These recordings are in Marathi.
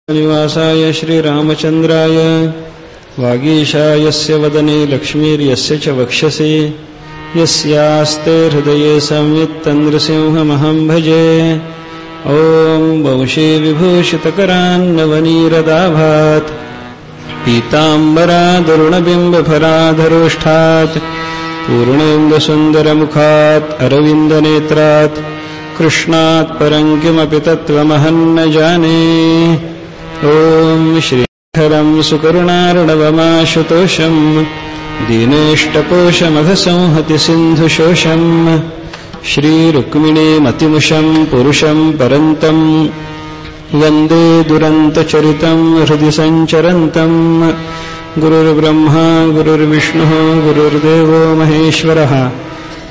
निवासाय श्रीरामचन्द्राय वागीशायस्य वदने लक्ष्मीर्यस्य च वक्षसि यस्यास्ते हृदये संवित् तन्नृसिंहमहं भजे। ॐ वंशी विभूषितकरान्नवनीरदाभात् पीताम्बरादरुणबिम्बफलाधरोष्ठात् पूर्णेन्दुसुन्दरमुखात् अरविन्दनेत्रात् कृष्णात् परं किमपि तत्त्वमहं न जाने। ॐ श्रीधरं सुकरुणार्णवमाशुतोषं दीनेष्टकोशमघसंहति सिन्धुशोषं श्रीरुक्मिणीमतिमुषं पुरुषं परन्तं वन्दे दुरन्तचरितं हृदि सञ्चरन्तं। गुरुर्ब्रह्मा गुरुर्विष्णुः गुरुर्देवो महेश्वरः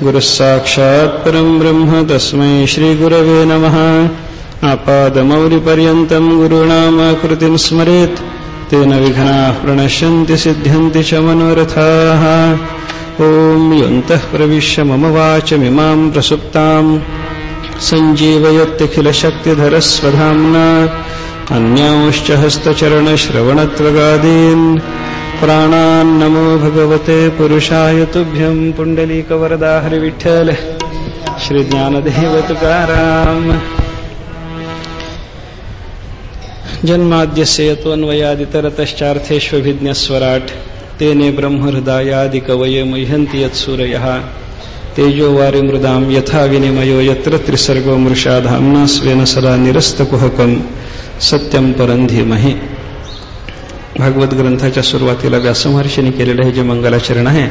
गुरुः साक्षात् परं ब्रह्म तस्मै श्रीगुरवे नमः। आपादमौलिपर्यन्तं गुरूणामाकृतिं स्मरेत् तेन विघ्नाः प्रणश्यन्ति सिद्ध्यन्ति च मनोरथाः। ॐ योऽन्तः प्रविश्य मम वाचमिमां प्रसुप्तां सञ्जीवयत्यखिलशक्तिधरस्वधाम्ना अन्यांश्च हस्तचरणश्रवणत्वगादीन् प्राणान्नमो भगवते पुरुषाय तुभ्यं। पुण्डलीकवरदा हरिविठ्ठल श्री ज्ञानदेव तुकाराम। जन्माद्यस्य यतोऽन्वयादितरतश्चार्थेष्वभिज्ञस्वराट् तेने ब्रह्महृदायादिकवये मुह्यन्ति यत्सूरयः तेजोवारि मृदां यथा विनिमयो यत्र त्रिसर्गो मृषा धाम्ना स्वेन सदा निरस्तकुहकं सत्यं परं धीमहि। भागवत ग्रंथाच्या सुरुवातीला व्यासमहर्षींनी केलेलं हे जे मंगलाचरण आहे,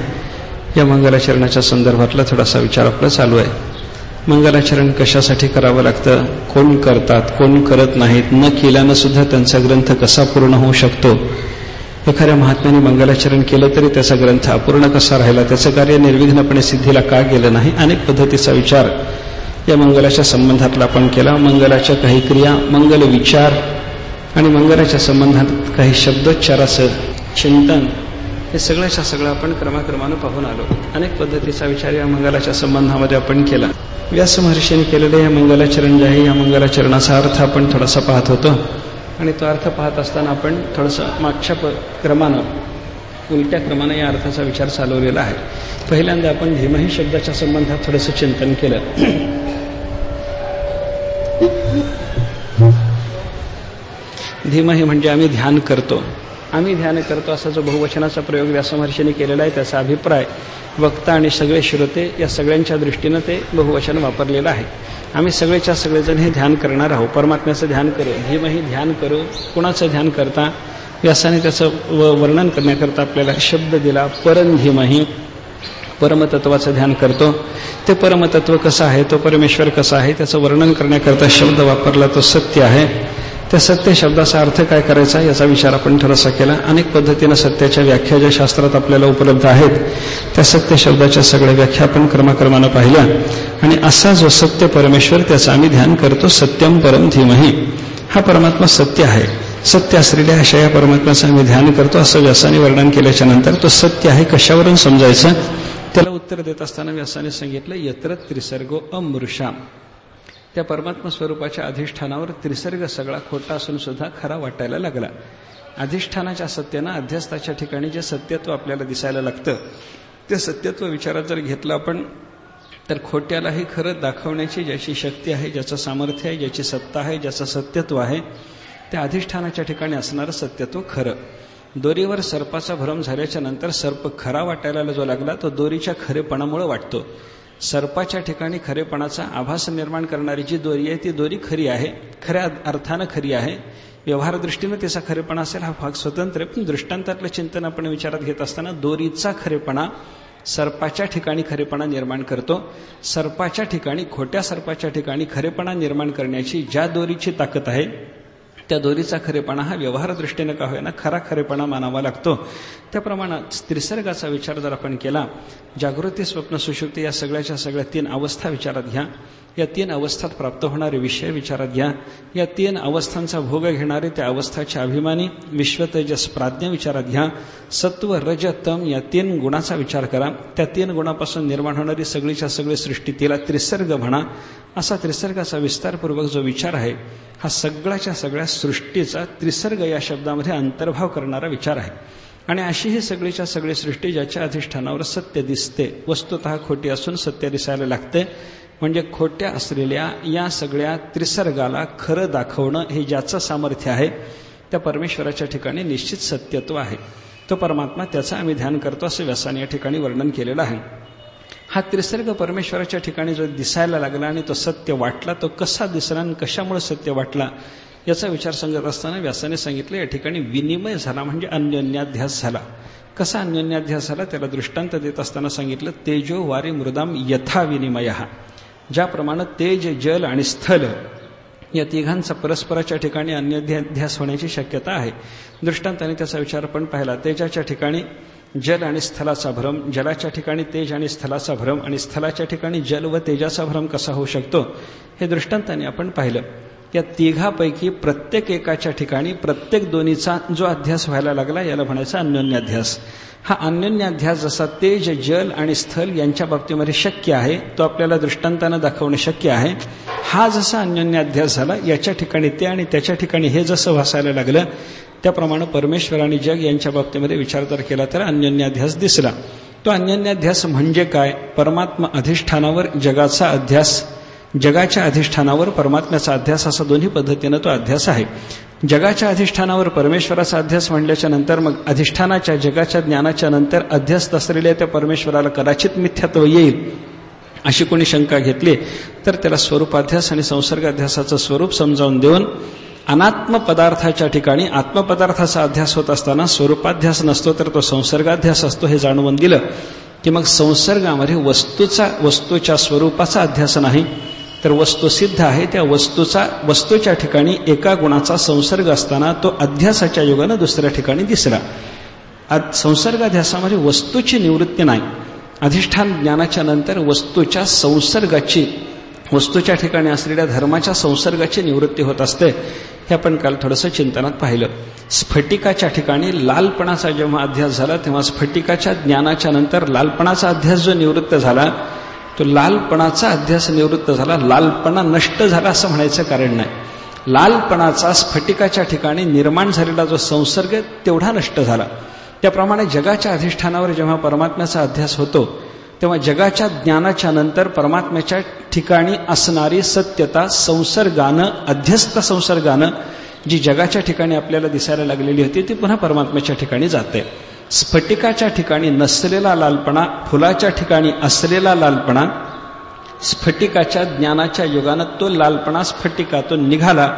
या मंगलाचरणाच्या संदर्भातला थोडासा विचार आपला चालू आहे. मंगलाचरण कशासाठी करावं लागतं, कोण करतात, कोण करत नाहीत, न केल्यानं सुद्धा त्यांचा ग्रंथ कसा पूर्ण होऊ शकतो, एखाद्या महात्म्याने मंगलाचरण केलं तरी त्याचा ग्रंथ अपूर्ण कसा राहिला, त्याचं कार्य निर्विघ्नपणे सिद्धीला का गेलं नाही, अनेक पद्धतीचा विचार या मंगलाच्या संबंधातला आपण केला. मंगलाच्या काही क्रिया, मंगल विचार आणि मंगलाच्या संबंधात काही शब्दोच्चाराचं चिंतन, हे सगळ्याच्या सगळं आपण क्रमाक्रमानं पाहून आलो. अनेक पद्धतीचा विचार या मंगलाच्या संबंधामध्ये आपण केला. व्यास महर्षींनी केलेलं या मंगलाचरण जे आहे, या मंगलाचरणाचा अर्थ आपण थोडासा पाहत होतो आणि तो अर्थ पाहत असताना आपण थोडंसं मागच्या क्रमानं, उलट्या क्रमानं या अर्थाचा विचार चालवलेला आहे. पहिल्यांदा आपण धीमही शब्दाच्या संबंधात थोडंसं चिंतन केलं. धीमहि म्हणजे आम्ही ध्यान करतो, आम्ही ध्यान करतो असा जो बहुवचनाचा प्रयोग व्यासमहर्षींनी केलेला आहे, त्याचा अभिप्राय वक्ता आणि सगळे श्रोते या सगळ्यांच्या दृष्टीनं ते बहुवचन वापरलेलं आहे. आम्ही सगळेच्या सगळेजण हे ध्यान करणार आहोत, परमात्म्याचं ध्यान करू. धीमहि ध्यान करू. कुणाचं ध्यान करता? व्यासाने त्याचं वर्णन करण्याकरता आपल्याला शब्द दिला, परम धीमहि. परमतत्वाचं ध्यान करतो. ते परमतत्व कसं आहे, तो परमेश्वर कसा आहे, त्याचं वर्णन करण्याकरता शब्द वापरला, तो सत्य आहे. त्या सत्य शब्दाचा अर्थ काय करायचा याचा विचार आपण थोडासा केला. अनेक पद्धतीनं सत्याच्या व्याख्या ज्या शास्त्रात आपल्याला उपलब्ध आहेत, त्या सत्य शब्दाच्या सगळ्या व्याख्या आपण क्रमाक्रमानं पाहिल्या. आणि असा जो सत्य परमेश्वर, त्याचं आम्ही ध्यान करतो. सत्यम परम धीमहि. हा परमात्मा सत्य आहे. सत्य असलेल्या अशा या परमात्म्याचं आम्ही ध्यान करतो असं व्यासाने वर्णन केल्याच्या नंतर तो सत्य आहे कशावरून समजायचं, त्याला उत्तर देत असताना व्यासाने सांगितलं, यत्र त्रिसर्गो अमृषा. त्या परमात्मा स्वरूपाच्या अधिष्ठानावर त्रिसर्ग सगळा खोटा असून सुद्धा खरा वाटायला लागला. अधिष्ठानाच्या सत्यानं अध्यस्थाच्या ठिकाणी जे सत्यत्व आपल्याला दिसायला लागतं, ते सत्यत्व विचारात जर घेतलं आपण, तर खोट्यालाही खरं दाखवण्याची ज्याची शक्ती आहे, ज्याचं सामर्थ्य आहे, ज्याची सत्ता आहे, ज्याचं सत्यत्व आहे, त्या अधिष्ठानाच्या ठिकाणी असणारं सत्यत्व खरं. दोरीवर सर्पाचा भ्रम झाल्याच्या नंतर सर्प खरा वाटायला जो लागला, तो दोरीच्या खरेपणामुळे वाटतो. सर्पाच्या ठिकाणी खरेपणाचा आभास निर्माण करणारी जी दोरी आहे, ती दोरी खरी आहे, खऱ्या अर्थानं खरी आहे. व्यवहार दृष्टीनं तिचा खरेपणा असेल हा भाग स्वतंत्र आहे, पण दृष्टांतातलं चिंतन आपण विचारात घेत असताना दोरीचा खरेपणा सर्पाच्या ठिकाणी खरेपणा निर्माण करतो. सर्पाच्या ठिकाणी, खोट्या सर्पाच्या ठिकाणी खरेपणा निर्माण करण्याची ज्या दोरीची ताकद आहे, त्या दोरीचा खरेपणा हा व्यवहार दृष्टीनं का होईना खरा खरेपणा मानावा लागतो. त्याप्रमाणे त्रिसर्गाचा विचार जर आपण केला, जागृती, स्वप्न, सुषुप्ती या सगळ्याच्या सगळ्या तीन अवस्था विचारात घ्या. या 3 अवस्थात प्राप्त होणारे विषय विचारात घ्या. या 3 अवस्थांचा भोग घेणारे त्या अवस्थाच्या अभिमानी विश्व तेजस प्राज्ञा विचारात घ्या. सत्व रज तम या 3 गुणाचा विचार करा. त्या 3 गुणापासून निर्माण होणारी सगळीच्या सगळी सृष्टी, तिला त्रिसर्ग म्हणा. असा त्रिसर्गाचा विस्तारपूर्वक जो विचार आहे हा सगळ्याच्या सगळ्या सृष्टीचा त्रिसर्ग या शब्दामध्ये अंतर्भाव करणारा विचार आहे. आणि अशी ही सगळीच्या सगळी सृष्टी ज्याच्या अधिष्ठानावर सत्य दिसते, वस्तुतः खोटी असून सत्य दिसायला लागते, म्हणजे खोट्या असलेल्या या सगळ्या त्रिसर्गाला खरं दाखवणं हे ज्याचं सामर्थ्य आहे त्या परमेश्वराच्या ठिकाणी निश्चित सत्यत्व आहे. तो परमात्मा, त्याचं आम्ही ध्यान करतो असं व्यासाने या ठिकाणी वर्णन केलेलं आहे. हा त्रिसर्ग परमेश्वराच्या ठिकाणी जो दिसायला लागला आणि तो सत्य वाटला, तो कसा दिसला आणि कशामुळे सत्य वाटला याचा विचार सांगत असताना व्यासाने सांगितलं या ठिकाणी विनिमय झाला म्हणजे अन्योन्याध्यास झाला. कसा अन्योन्याध्यास झाला त्याला दृष्टांत देत असताना सांगितलं तेजो वारी मृदाम यथा विनिमय. ज्याप्रमाणे तेज, जल आणि स्थल या तिघांचा परस्पराच्या ठिकाणी अन्योन्याध्यास होण्याची शक्यता आहे. दृष्टांताने त्याचा विचार पण पाहिला. तेजाच्या ठिकाणी जल आणि स्थलाचा भ्रम, जलाच्या ठिकाणी तेज आणि स्थलाचा भ्रम आणि स्थलाच्या ठिकाणी जल व तेजाचा भ्रम कसा होऊ शकतो हे दृष्टांताने आपण पाहिलं. या तिघापैकी प्रत्येक एकाच्या ठिकाणी प्रत्येक दोन्हीचा जो अध्यास व्हायला लागला याला म्हणायचा अन्योन्याध्यास. हा अन्योन्याध्यास जसा तेज, जल आणि स्थल यांच्या बाबतीमध्ये शक्य आहे, तो आपल्याला दृष्टांतानं दाखवणं शक्य आहे. हा जसा अन्योन्याध्यास झाला याच्या ठिकाणी ते आणि त्याच्या ठिकाणी हे जसं भासायला लागलं त्याप्रमाणे परमेश्वर आणि जग यांच्या बाबतीमध्ये विचार जर केला तर अन्योन्याध्यास दिसला. तो अन्योन्याध्यास म्हणजे काय? परमात्मा अधिष्ठानावर जगाचा अध्यास, जगाच्या अधिष्ठानावर परमात्म्याचा अध्यास असा दोन्ही पद्धतीनं तो अध्यास आहे. जगाच्या अधिष्ठानावर परमेश्वराचा अध्यास म्हणल्याच्या नंतर मग अधिष्ठानाच्या जगाच्या ज्ञानाच्या नंतर अध्यास असलेल्या त्या परमेश्वराला कदाचित मिथ्यात्व येईल अशी कोणी शंका घेतली तर त्याला स्वरूपाध्यास आणि संसर्गाध्यासाचं स्वरूप समजावून देऊन अनात्म पदार्थाच्या ठिकाणी आत्मपदार्थाचा अध्यास होत असताना स्वरूपाध्यास नसतो तर तो संसर्गाध्यास असतो हे जाणवून दिलं की मग संसर्गामध्ये वस्तूच्या स्वरूपाचा अध्यास नाही तर वस्तू सिद्ध आहे. त्या वस्तूच्या ठिकाणी एका गुणाचा संसर्ग असताना तो अध्यासाच्या योगानं दुसऱ्या ठिकाणी दिसला. संसर्गाध्यासामध्ये वस्तूची निवृत्ती नाही. अधिष्ठान ज्ञानाच्या नंतर वस्तूच्या संसर्गाची, वस्तूच्या ठिकाणी असलेल्या धर्माच्या संसर्गाची निवृत्ती होत असते. हे आपण काल थोडंसं चिंतनात पाहिलं. स्फटिकाच्या ठिकाणी लालपणाचा जेव्हा अध्यास झाला तेव्हा स्फटिकाच्या ज्ञानाच्या नंतर लालपणाचा अध्यास जो निवृत्त झाला तो लालपणाचा अध्यास निवृत्त झाला. लालपणा नष्ट झाला असं म्हणायचं कारण नाही. लालपणाचा स्फटिकाच्या ठिकाणी निर्माण झालेला जो संसर्ग तेवढा नष्ट झाला. त्याप्रमाणे जगाच्या अधिष्ठानावर जेव्हा परमात्म्याचा अध्यास होतो तेव्हा जगाच्या ज्ञानाच्या नंतर परमात्म्याच्या ठिकाणी असणारी सत्यता संसर्गानं, अध्यस्त संसर्गानं जी जगाच्या ठिकाणी आपल्याला दिसायला लागलेली होती ती पुन्हा परमात्म्याच्या ठिकाणी जाते. स्फटिकाच्या ठिकाणी नसलेला लालपणा, फुलाच्या ठिकाणी असलेला लालपणा, स्फटिकाच्या ज्ञानाच्या युगानं तो लालपणा स्फटिकातून निघाला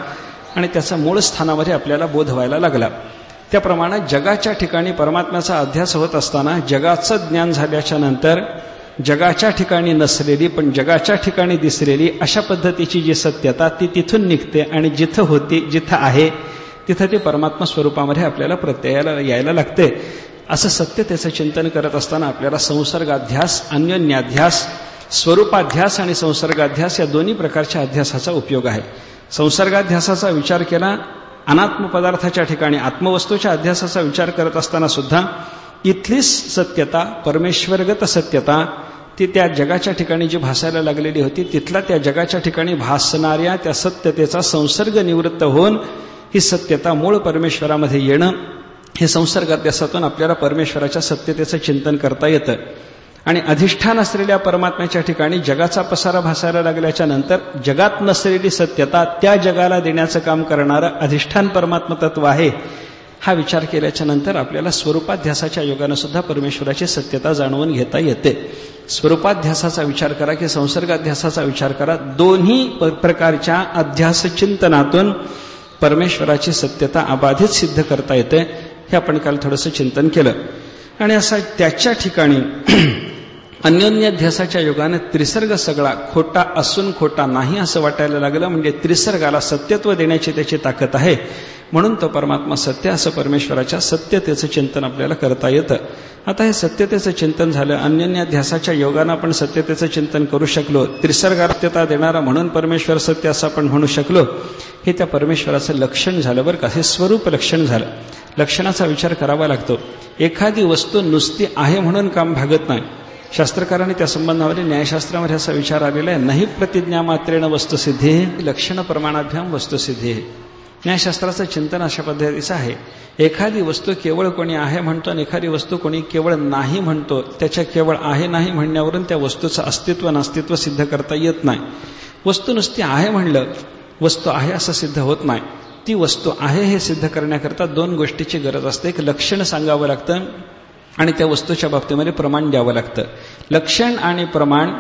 आणि त्याचा मूळ स्थानामध्ये आपल्याला बोध व्हायला लागला. त्याप्रमाणे जगाच्या ठिकाणी परमात्म्याचा अध्यास होत असताना जगाचं ज्ञान झाल्याच्या नंतर जगाच्या ठिकाणी नसलेली पण जगाच्या ठिकाणी दिसलेली अशा पद्धतीची जी सत्यता ती तिथून निघते आणि जिथं होती, जिथं आहे तिथं ते परमात्मा स्वरूपामध्ये आपल्याला प्रत्ययाला यायला लागते. असं सत्यतेचं चिंतन करत असताना आपल्याला संसर्गाध्यास, अन्योन्याध्यास, स्वरूपाध्यास आणि संसर्गाध्यास या दोन्ही प्रकारच्या अध्यासाचा उपयोग आहे. संसर्गाध्यासाचा विचार केला अनात्म पदार्थाच्या ठिकाणी आत्मवस्तूच्या अध्यासाचा विचार करत असताना सुद्धा इथलीच सत्यता, परमेश्वरगत सत्यता ती त्या जगाच्या ठिकाणी जी भासायला लागलेली होती तिथला त्या जगाच्या ठिकाणी भासणाऱ्या त्या सत्यतेचा संसर्ग निवृत्त होऊन ही सत्यता मूळ परमेश्वरामध्ये येणं, हे संसर्गाध्यासातून आपल्याला परमेश्वराच्या सत्यतेचं चिंतन करता येतं. आणि अधिष्ठान असलेल्या परमात्म्याच्या ठिकाणी जगाचा पसारा भासायला लागल्याच्या नंतर जगात नसलेली सत्यता त्या जगाला देण्याचं काम करणारं अधिष्ठान परमात्म तत्व आहे हा विचार केल्याच्या नंतर आपल्याला स्वरूपाध्यासाच्या योगानं सुद्धा परमेश्वराची सत्यता जाणवून घेता येते. स्वरूपाध्यासाचा विचार करा की संसर्गाध्यासाचा विचार करा, दोन्ही प्रकारच्या अध्यास चिंतनातून परमेश्वराची सत्यता अबाधित सिद्ध करता येते. हे आपण काल थोडंसं चिंतन केलं. आणि असा त्याच्या ठिकाणी अन्योन्याध्यासाच्या योगाने त्रिसर्ग सगळा खोटा असून खोटा नाही असं वाटायला लागलं. म्हणजे त्रिसर्गाला सत्यत्व देण्याची त्याची ताकद आहे. म्हणून तो परमात्मा सत्य असं परमेश्वराच्या सत्यतेचं चिंतन आपल्याला करता येतं. आता हे सत्यतेचं चिंतन झालं, अन्यन्याध्यासाच्या योगानं आपण सत्यतेचं चिंतन करू शकलो, त्रिसर्गार्थता देणारा म्हणून परमेश्वर सत्य असं आपण म्हणू शकलो. हे त्या परमेश्वराचं लक्षण झालं बरं का, हे स्वरूप लक्षण झालं. लक्षणाचा विचार करावा लागतो. एखादी वस्तू नुसती आहे म्हणून काम भागत नाही. शास्त्रकारांनी त्या संबंधामध्ये न्यायशास्त्रामध्ये असा विचार आलेला आहे, नाही प्रतिज्ञा मात्रेण वस्तुसिद्धी लक्षण प्रमाणाभ्याम वस्तुसिद्धी. न्यायशास्त्राचं चिंतन अशा पद्धतीचं आहे. एखादी वस्तू केवळ कोणी आहे म्हणतो आणि एखादी वस्तू कोणी केवळ नाही म्हणतो. त्याच्या केवळ आहे नाही म्हणण्यावरून त्या वस्तूचं अस्तित्व नास्तित्व सिद्ध करता येत नाही. वस्तू नुसती आहे म्हणलं, वस्तू आहे असं सिद्ध होत नाही. ती वस्तू आहे हे सिद्ध करण्याकरता दोन गोष्टीची गरज असते. एक लक्षण सांगावं लागतं आणि त्या वस्तूच्या बाबतीमध्ये प्रमाण द्यावं लागतं. लक्षण आणि प्रमाण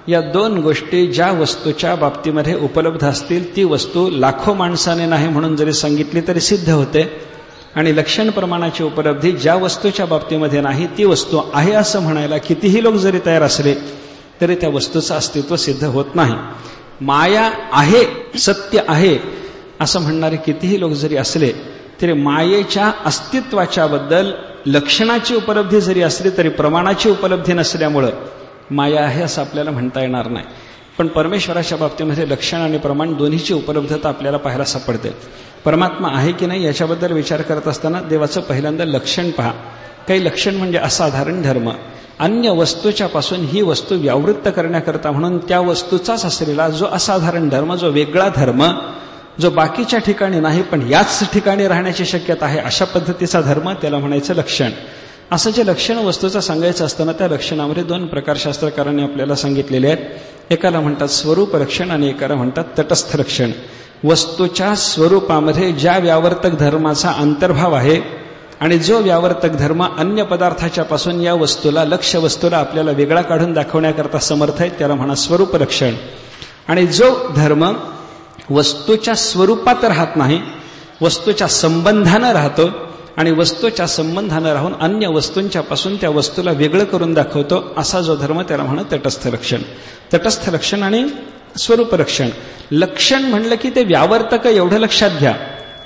या दोन गोष्टी ज्या वस्तूच्या बाबतीमध्ये उपलब्ध असतील ती वस्तू लाखो माणसाने नाही म्हणून जरी सांगितली तरी सिद्ध होते. आणि लक्षण प्रमाणाची उपलब्धी ज्या वस्तूच्या बाबतीमध्ये नाही ती वस्तू आहे असं म्हणायला कितीही लोक जरी तयार असले तरी त्या वस्तूचं अस्तित्व सिद्ध होत नाही. माया आहे, सत्य आहे असं म्हणणारे कितीही लोक जरी असले तरी मायेच्या अस्तित्वाच्या बद्दल लक्षणाची उपलब्धी जरी असली तरी प्रमाणाची उपलब्धी नसल्यामुळं माया आहे असं आपल्याला म्हणता येणार नाही. पण परमेश्वराच्या बाबतीमध्ये लक्षण आणि प्रमाण दोन्हीची उपलब्धता आपल्याला पाहायला सापडते. परमात्मा आहे की नाही याच्याबद्दल विचार करत असताना देवाचं पहिल्यांदा लक्षण पहा. काही लक्षण म्हणजे असाधारण धर्म. अन्य वस्तूच्या पासून ही वस्तू व्यावृत्त करण्याकरता म्हणून त्या वस्तूचाच असलेला जो असाधारण धर्म, जो वेगळा धर्म, जो बाकीच्या ठिकाणी नाही पण याच ठिकाणी राहण्याची शक्यता आहे, अशा पद्धतीचा धर्म त्याला म्हणायचं लक्षण. असं जे लक्षण वस्तूचं सांगायचं असताना त्या लक्षणामध्ये दोन प्रकार शास्त्रकारांनी आपल्याला सांगितलेले आहेत. एकाला म्हणतात स्वरूप लक्षण आणि एकाला म्हणतात तटस्थ लक्षण. वस्तूच्या स्वरूपामध्ये ज्या व्यावर्तक धर्माचा अंतर्भाव आहे आणि जो व्यावर्तक धर्म अन्य पदार्थाच्या पासून या वस्तूला, लक्ष्य वस्तूला आपल्याला वेगळा काढून दाखवण्याकरता समर्थ आहे त्याला म्हणा स्वरूप लक्षण. आणि जो धर्म वस्तूच्या स्वरूपात राहत नाही, वस्तूच्या संबंधानं राहतो आणि वस्तूच्या संबंधानं राहून अन्य वस्तूंच्या पासून त्या वस्तूला वेगळं करून दाखवतो, असा जो धर्म त्याला म्हणत तटस्थ लक्षण. तटस्थ लक्षण आणि स्वरूप लक्षण. लक्षण म्हणलं की ते व्यावर्तक एवढं लक्षात घ्या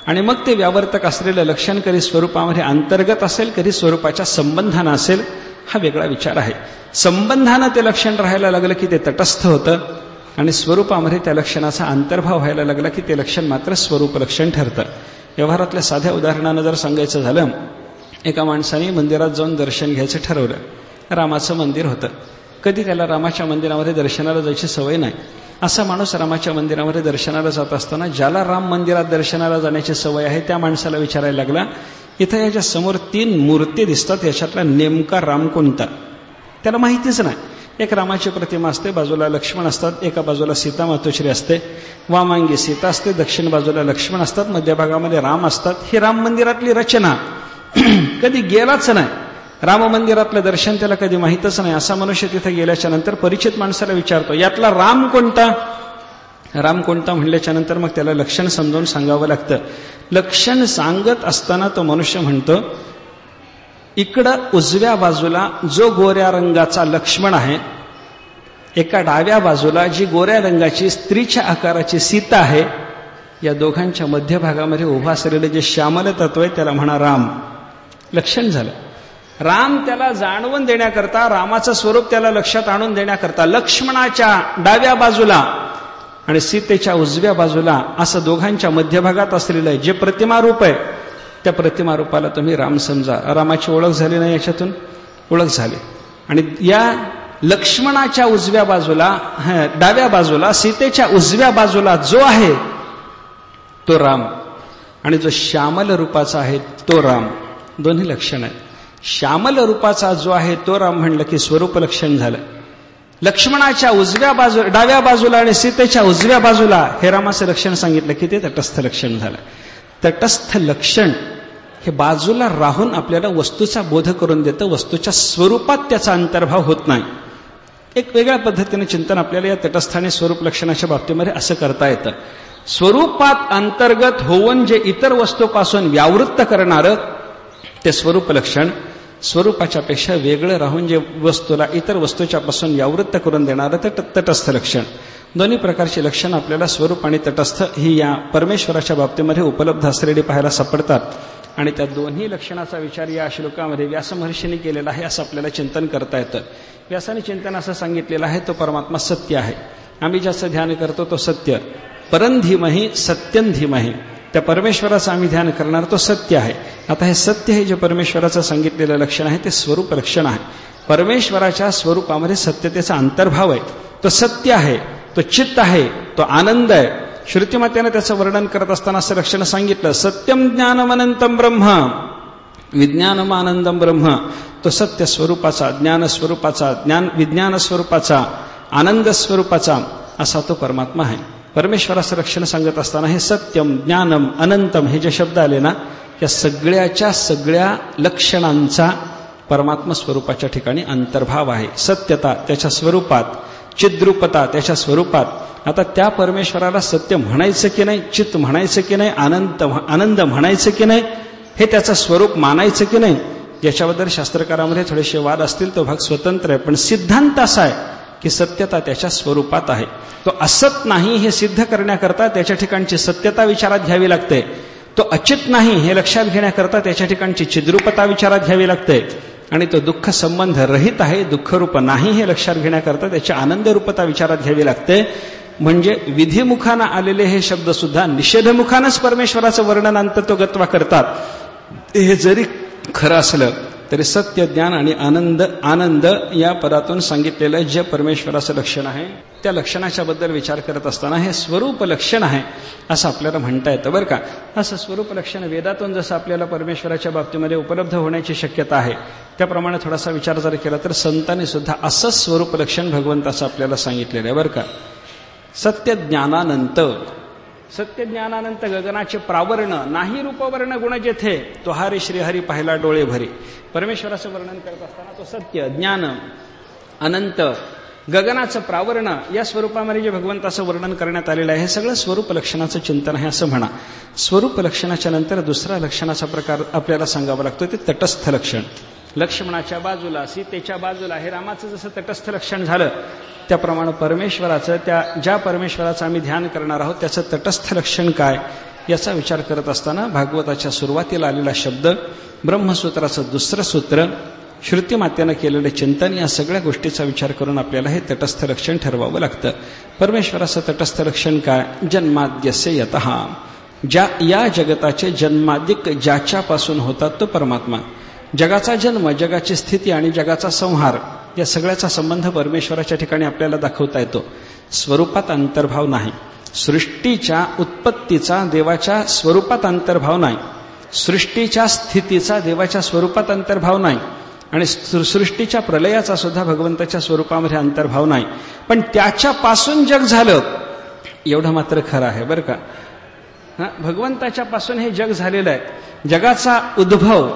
आणि मग ते व्यावर्तक असलेलं लक्षण कधी स्वरूपामध्ये अंतर्गत असेल कधी स्वरूपाच्या संबंधानं असेल, हा वेगळा विचार आहे. संबंधानं ते लक्षण राहायला लागलं की ते तटस्थ होतं आणि स्वरूपामध्ये त्या लक्षणाचा अंतर्भाव व्हायला लागला की ते लक्षण मात्र स्वरूप लक्षण ठरतं. व्यवहारातल्या साध्या उदाहरणानं जर सांगायचं झालं, एका माणसाने मंदिरात जाऊन दर्शन घ्यायचं ठरवलं. रामाचं मंदिर होतं. कधी त्याला रामाच्या मंदिरामध्ये दर्शनाला जायची सवय नाही. असा माणूस रामाच्या मंदिरामध्ये दर्शनाला जात असताना ज्याला राम मंदिरात दर्शनाला जाण्याची सवय आहे त्या माणसाला विचारायला लागला, इथं याच्या समोर 3 मूर्ती दिसतात, याच्यातला नेमका राम कोणता? त्याला माहितीच नाही. एक रामाची प्रतिमा असते, बाजूला लक्ष्मण असतात, एका बाजूला सीता मातोश्री असते, वामांगी सीता असते, दक्षिण बाजूला लक्ष्मण असतात, मध्यभागामध्ये राम असतात. ही राम मंदिरातली रचना कधी गेलाच नाही. राम मंदिरातलं दर्शन त्याला कधी माहीतच नाही. असा मनुष्य तिथे गेल्याच्या नंतर परिचित माणसाला विचारतो, यातला राम कोणता? राम कोणता म्हणल्याच्या नंतर मग त्याला लक्षण समजावून सांगावं लागतं. लक्षण सांगत असताना तो मनुष्य म्हणतो, इकडं उजव्या बाजूला जो गोऱ्या रंगाचा लक्ष्मण आहे, एका डाव्या बाजूला जी गोऱ्या रंगाची स्त्रीच्या आकाराची सीता आहे, या दोघांच्या मध्यभागामध्ये उभा असलेलं जे श्यामल तत्व आहे त्याला म्हणा राम. लक्षण झालं. राम त्याला जाणवून देण्याकरता, रामाचं स्वरूप त्याला लक्षात आणून देण्याकरता लक्ष्मणाच्या डाव्या बाजूला आणि सीतेच्या उजव्या बाजूला असं दोघांच्या मध्यभागात असलेलं जे प्रतिमा रूप आहे त्या प्रतिमा रूपाला तुम्ही राम समजा. रामाची ओळख झाली नाही याच्यातून? ओळख झाली. आणि या लक्ष्मणाच्या उजव्या बाजूला, डाव्या बाजूला, सीतेच्या उजव्या बाजूला जो आहे तो राम आणि जो श्यामल रूपाचा आहे तो राम. दोन्ही लक्षण आहेत. श्यामल रूपाचा जो आहे तो राम म्हणलं की स्वरूप लक्षण झालं. लक्ष्मणाच्या उजव्या बाजू, डाव्या बाजूला आणि सीतेच्या उजव्या बाजूला हे रामाचं लक्षण सांगितलं की ते तटस्थ लक्षण झालं. तटस्थ लक्षण हे बाजूला राहून आपल्याला वस्तूचा बोध करून देतं, वस्तूच्या स्वरूपात त्याचा अंतर्भाव होत नाही. एक वेगळ्या पद्धतीने चिंतन आपल्याला या तटस्थ आणि स्वरूप लक्षणाच्या बाबतीमध्ये असं करता येतं. स्वरूपात अंतर्गत होऊन जे इतर वस्तूपासून व्यावृत्त करणारं ते स्वरूप लक्षण, स्वरूपाच्या पेक्षा वेगळं राहून जे वस्तूला इतर वस्तूच्या पासून व्यावृत्त करून देणारं ते तटस्थ लक्षण. दोन्ही प्रकारची लक्षणं आपल्याला स्वरूप आणि तटस्थ ही या परमेश्वराच्या बाबतीमध्ये उपलब्ध असलेली पाहायला सापडतात. आणि त्या दोन्ही लक्षणाचा विचार या श्लोकामध्ये व्यासमहर्षींनी केलेला आहे असं आपल्याला चिंतन करता येतं. व्यासाने चिंतन असं सांगितलेलं आहे, तो परमात्मा सत्य आहे. आम्ही ज्याचं ध्यान करतो तो सत्य. परं धीमहि सत्यं धीमहि, त्या परमेश्वराचं आम्ही ध्यान करणार तो सत्य आहे. आता हे सत्य हे जे परमेश्वराचं सांगितलेलं लक्षण आहे ते स्वरूप लक्षण आहे. परमेश्वराच्या स्वरूपामध्ये सत्यतेचा अंतर्भाव आहे. तो सत्य आहे, तो चित्त आहे, तो आनंद आहे. श्रुतिमातेनं त्याचं वर्णन करत असताना असं लक्षण सांगितलं, सत्यम ज्ञानमनंतम ब्रह्म विज्ञानम आनंदम ब्रह्म. तो सत्य स्वरूपाचा, ज्ञान स्वरूपाचा, विज्ञान स्वरूपाचा, आनंद स्वरूपाचा असा तो परमात्मा आहे. परमेश्वराचं लक्षण सांगत असताना हे सत्यम ज्ञानम अनंतम हे जे शब्द आले ना, या सगळ्या लक्षणांचा परमात्मा स्वरूपाच्या ठिकाणी अंतर्भाव आहे. सत्यता त्याच्या स्वरूपात, चिद्रूपता त्याच्या स्वरूपात. आता त्या परमेश्वराला सत्य म्हणायचं की नाही, चित्त म्हणायचं की नाही, आनंद म्हणायचं की नाही, हे त्याचं स्वरूप मानायचं की नाही, याच्याबद्दल शास्त्रकारामध्ये थोडेसे वाद असतील. तो भाग स्वतंत्र आहे. पण सिद्धांत असा आहे की सत्यता त्याच्या स्वरूपात आहे. तो असत नाही हे सिद्ध करण्याकरता त्याच्या ठिकाणची सत्यता विचारात घ्यावी लागते. तो अचित नाही हे लक्षात घेण्याकरता त्याच्या ठिकाणची चिद्रूपता विचारात घ्यावी लागते. आणि तो दुःख संबंध रहित आहे, दुःखरूप नाही हे लक्षात घेण्याकरता त्याची आनंदरूपता विचारात घ्यावी लागते. म्हणजे विधिमुखानं आलेले हे शब्द सुद्धा निषेधमुखानंच परमेश्वराचं वर्णन अंतत्वगत्वा करतात. हे जरी खरं असलं तरी सत्य, ज्ञान आणि आनंद या पदातून सांगितलेलं जे परमेश्वराचं लक्षण आहे त्या लक्षणाच्या बद्दल विचार करत असताना हे स्वरूप लक्षण आहे असं आपल्याला म्हणता येतं बरं का. असं स्वरूप लक्षण वेदातून जसं आपल्याला परमेश्वराच्या बाबतीमध्ये उपलब्ध होण्याची शक्यता आहे, त्याप्रमाणे थोडासा विचार जर केला तर संतांनी सुद्धा असंच स्वरूप लक्षण भगवंताचं आपल्याला सांगितलेलं आहे बरं का. सत्यज्ञानानंत गगनाचे प्रावर्ण नाही रूपवर्ण गुण जेथे, तो हरी श्रीहरी पाहिला डोळे भरी. परमेश्वराचं वर्णन करत असताना तो सत्य, ज्ञान, अनंत, गगनाचं प्रावर्ण या स्वरूपामध्ये जे भगवंताचं वर्णन करण्यात आलेलं आहे हे सगळं स्वरूप लक्षणाचं चिंतन आहे असं म्हणा. स्वरूप लक्षणाच्या नंतर दुसरा लक्षणाचा प्रकार आपल्याला सांगावा लागतो, ते तटस्थ लक्षण. लक्ष्मणाच्या बाजूला, सीतेच्या बाजूला हे रामाचं जसं तटस्थ लक्षण झालं त्याप्रमाणे परमेश्वराचं, ज्या परमेश्वराचं आम्ही ध्यान करणार आहोत त्याचं तटस्थ लक्षण काय याचा विचार करत असताना भागवताच्या सुरुवातीला आलेला शब्द, ब्रह्मसूत्राचं दुसरं सूत्र, श्रुतिमातेनं केलेलं चिंतन, या सगळ्या गोष्टीचा विचार करून आपल्याला हे तटस्थ लक्षण ठरवावं लागतं. परमेश्वराचं तटस्थ लक्षण काय? जन्माद्यस्य यतः, या जगताचे जन्मादिक ज्याच्यापासून होतात तो परमात्मा. जगाचा जन्म, जगाची स्थिती आणि जगाचा संहार या सगळ्याचा संबंध परमेश्वराच्या ठिकाणी आपल्याला दाखवता येतो. स्वरूपात अंतर्भाव नाही. सृष्टीच्या उत्पत्तीचा देवाच्या स्वरूपात अंतर्भाव नाही. सृष्टीच्या स्थितीचा देवाच्या स्वरूपात अंतर्भाव नाही. आणि सृष्टीच्या प्रलयाचा सुद्धा भगवंताच्या स्वरूपामध्ये अंतर्भाव नाही. पण त्याच्यापासून जग झालं एवढं मात्र खरं आहे बरं का. भगवंताच्या पासून हे जग झालेलं आहे. जगाचा उद्भव,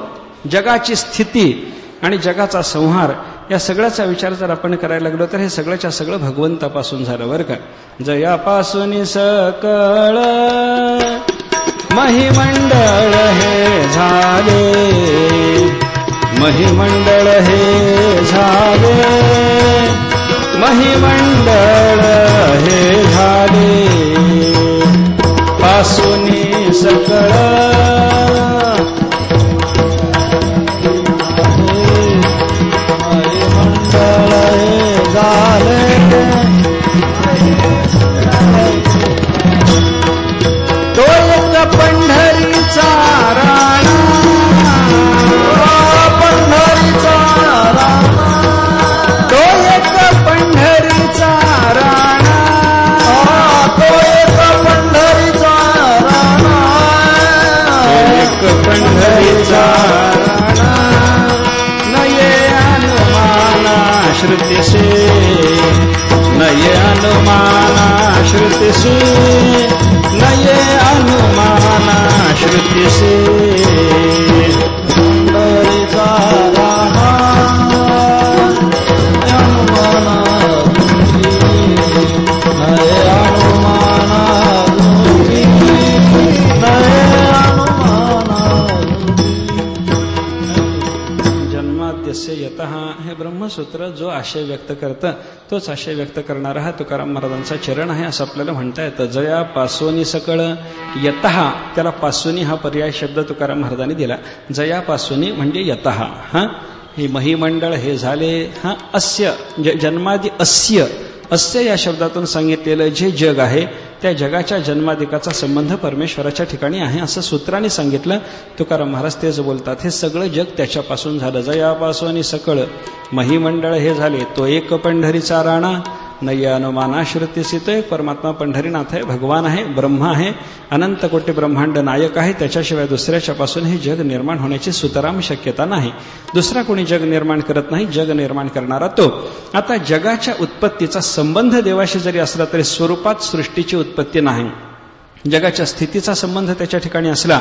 जगाची स्थिती आणि जगाचा संहार या सगळ्याचा विचार जर आपण करायला लागलो तर हे सगळ्याच्या सगळं भगवंतापासून झालं बरं का. जयापासून सकळ महिमंडळ हे झाले, महिमंडळ हे झाले, महिमंडळ हे झाले, पासून सकळ तो एक पंढरीचा राणा, पंढरीचा राणा, तो एक पंढरीचा राणा, तो एक पंढरीचा राणा, एक पंढरीचा राणा. नये अनुमाना श्रुतिसे, नये अनुमाना श्रुतिसे, नये अनुमाना श्रुतिसे. पंढरीचा राणा अनुमाना, नये अनुमाना, नये अनुमाना. जन्माद्यस्य यतः हे हे ब्रह्मसूत्र जो आशय व्यक्त करतं तोच आशय व्यक्त करणारा हा तुकाराम महाराजांचा चरण आहे असं आपल्याला म्हणता येतं. जया पासोनी सकळ यतः, त्याला पासोनी हा पर्याय शब्द तुकाराम महाराजांनी दिला. जया पासोनी म्हणजे यतः. हा हे महिमंडळ हे झाले. हा अस्य जन्मादी अस्य या शब्दातून सांगितलेलं जे जग आहे त्या जगाच्या जन्मादिकाचा संबंध परमेश्वराच्या ठिकाणी आहे असं सूत्राने सांगितलं. तुकाराम महाराज तेच बोलतात, हे सगळं जग त्याच्यापासून झालं. जयापासून सकळ महिमंडळ हे झाले. तो एक पंढरीचा राणा नय्यानुमाना श्रुतीसी. तो एक परमात्मा पंढरीनाथ आहे, भगवान आहे, ब्रह्मा आहे, अनंत कोटी ब्रह्मांड नायक आहे. त्याच्याशिवाय दुसऱ्याच्यापासून हे जग निर्माण होण्याची सुतराम शक्यता नाही. दुसरा कोणी जग निर्माण करत नाही, जग निर्माण करणारा तो. आता जगाच्या उत्पत्तीचा संबंध देवाशी जरी असला तरी स्वरूपात सृष्टीची उत्पत्ती नाही. जगाच्या स्थितीचा संबंध त्याच्या ठिकाणी असला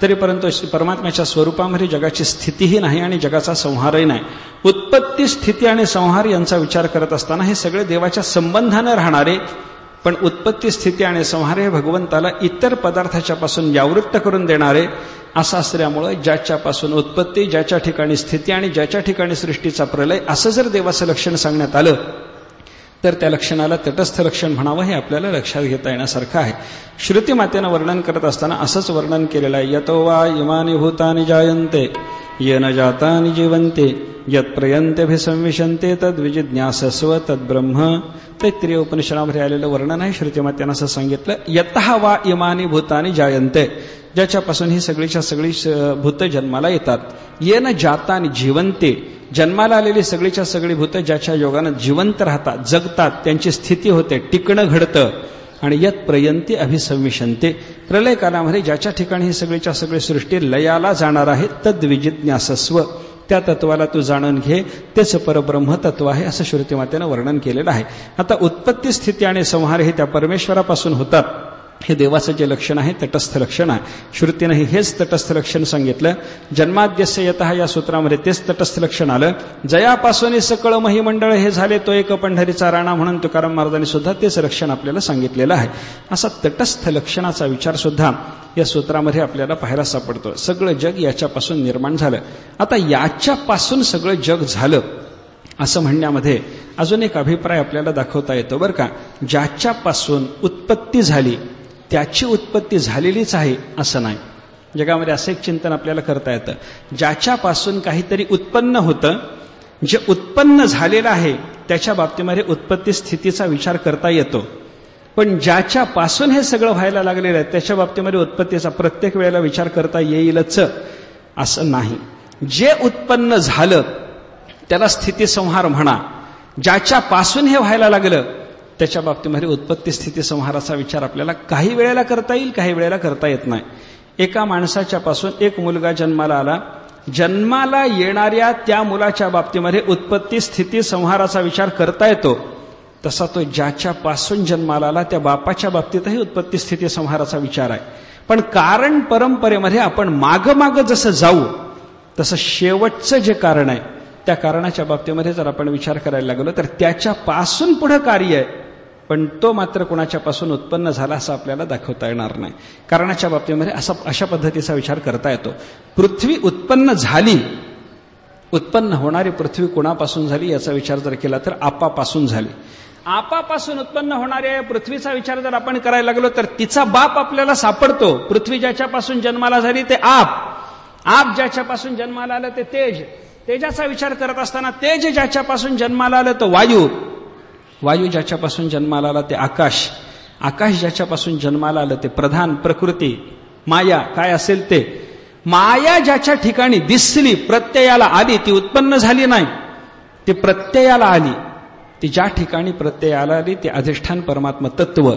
तरी परंतु परमात्म्याच्या स्वरूपामध्ये जगाची स्थितीही नाही आणि जगाचा संहारही नाही. उत्पत्ती, स्थिती आणि संहार यांचा विचार करत असताना हे सगळे देवाच्या संबंधाने राहणारे, पण उत्पत्ती, स्थिती आणि संहार हे भगवंताला इतर पदार्थाच्या पासून व्यावृत्त करून देणारे असं असल्यामुळे ज्याच्यापासून उत्पत्ती, ज्याच्या ठिकाणी स्थिती आणि ज्याच्या ठिकाणी सृष्टीचा प्रलय असं जर देवाचं लक्षण सांगण्यात आलं तर त्या लक्षणाला तटस्थ लक्षण म्हणावं हे आपल्याला लक्षात घेता येण्यासारखं आहे. श्रुती मातेनं वर्णन करत असताना असंच वर्णन केलेलं आहे. यतो वा इमानी भूतानि जायन्ते येन जातानि जीवन्ते यत् प्रयन्त्यभिसंविशन्ते तद्विजिज्ञासस्व तद्ब्रह्म. तैत्तिरीय उपनिषदामध्ये आलेलं वर्णन आहे. श्रुती मातेनं असं सांगितलं, यतः वा इमानी भूतानि जायन्ते, ज्याच्यापासून ही सगळीच्या सगळी भूत जन्माला येतात. येन जातानि जीवन्ते, जन्माला आलेली सगळीच्या सगळी भूत ज्याच्या योगानं जिवंत राहतात, जगतात, त्यांची स्थिती होते, टिकणं घडतं. आणि यत् प्रयंती अभिसंविशन्ते, प्रलय कालामध्ये ज्याच्या ठिकाणी ही सगळीच्या सगळी सृष्टी लयाला जाणार आहे तद्विजिज्ञासस्व, त्या तत्वाला तू जाणून घे, तेच परब्रह्म तत्व आहे असं श्रुतीमातेनं वर्णन केलेलं आहे. आता उत्पत्ती, स्थिती आणि संहार हे त्या परमेश्वरापासून होतात. हे देवाचं जे लक्षण आहे तटस्थ लक्षण आहे. श्रुतीनं हेच तटस्थ लक्षण सांगितलं. जन्माद्यस्य यतः या सूत्रामध्ये तेच तटस्थ लक्षण आलं. जयापासून सकळ महिमंडळ हे झाले. तो एक पंढरीचा राणा म्हणून तुकाराम महाराजांनी सुद्धा तेच लक्षण आपल्याला सांगितलेलं आहे. असा तटस्थ लक्षणाचा विचार सुद्धा या सूत्रामध्ये आपल्याला पाहायला सापडतो. सगळं जग याच्यापासून निर्माण झालं. आता याच्यापासून सगळं जग झालं असं म्हणण्यामध्ये अजून एक अभिप्राय आपल्याला दाखवता येतो बरं का. ज्याच्यापासून उत्पत्ती झाली त्याची उत्पत्ती झालेलीच आहे असं नाही. जगामध्ये असं एक चिंतन आपल्याला करता येतं, ज्याच्यापासून काहीतरी उत्पन्न होतं, जे उत्पन्न झालेलं आहे त्याच्या बाबतीमध्ये उत्पत्ती स्थितीचा विचार करता येतो. पण ज्याच्यापासून हे सगळं व्हायला लागलेलं आहे त्याच्या बाबतीमध्ये उत्पत्तीचा प्रत्येक वेळेला विचार करता येईलच असं नाही. जे उत्पन्न झालं त्याला स्थिती संहार म्हणा. ज्याच्यापासून हे व्हायला लागलं त्याच्या बाबतीमध्ये उत्पत्ती, स्थिती, संहाराचा विचार आपल्याला काही वेळेला करता येईल, काही वेळेला करता येत नाही. एका माणसाच्या पासून एक मुलगा जन्माला आला, जन्माला येणाऱ्या त्या मुलाच्या बाबतीमध्ये उत्पत्ती, स्थिती, संहाराचा विचार करता येतो. तसा तो ज्याच्यापासून जन्माला आला त्या बापाच्या बाबतीतही उत्पत्ती, स्थिती, संहाराचा विचार आहे. पण कारण परंपरेमध्ये आपण मागं जसं जाऊ तसं शेवटचं जे कारण आहे त्या कारणाच्या बाबतीमध्ये जर आपण विचार करायला लागलो तर त्याच्यापासून पुढं कार्य आहे, पण तो मात्र कोणाच्यापासून उत्पन्न झाला असं आपल्याला दाखवता येणार नाही. कारणाच्या बाबतीमध्ये अशा पद्धतीचा विचार करता येतो. पृथ्वी उत्पन्न झाली, उत्पन्न होणारी पृथ्वी कोणापासून झाली याचा विचार जर केला तर आपापासून झाली. आपापासून उत्पन्न होणाऱ्या पृथ्वीचा विचार जर आपण करायला लागलो तर तिचा बाप आपल्याला सापडतो. पृथ्वी ज्याच्यापासून जन्माला झाली ते आप ज्याच्यापासून जन्माला आलं ते तेज, तेजाचा विचार करत असताना तेज ज्याच्यापासून जन्माला आलं तो वायू ज्याच्यापासून जन्माला आला ते आकाश ज्याच्यापासून जन्माला आलं ते प्रधान, प्रकृती, माया काय असेल ते. माया ज्याच्या ठिकाणी दिसली, प्रत्ययाला आली, ती उत्पन्न झाली नाही, ती प्रत्ययाला आली. ती ज्या ठिकाणी प्रत्ययाला आली ते अधिष्ठान परमात्म तत्व.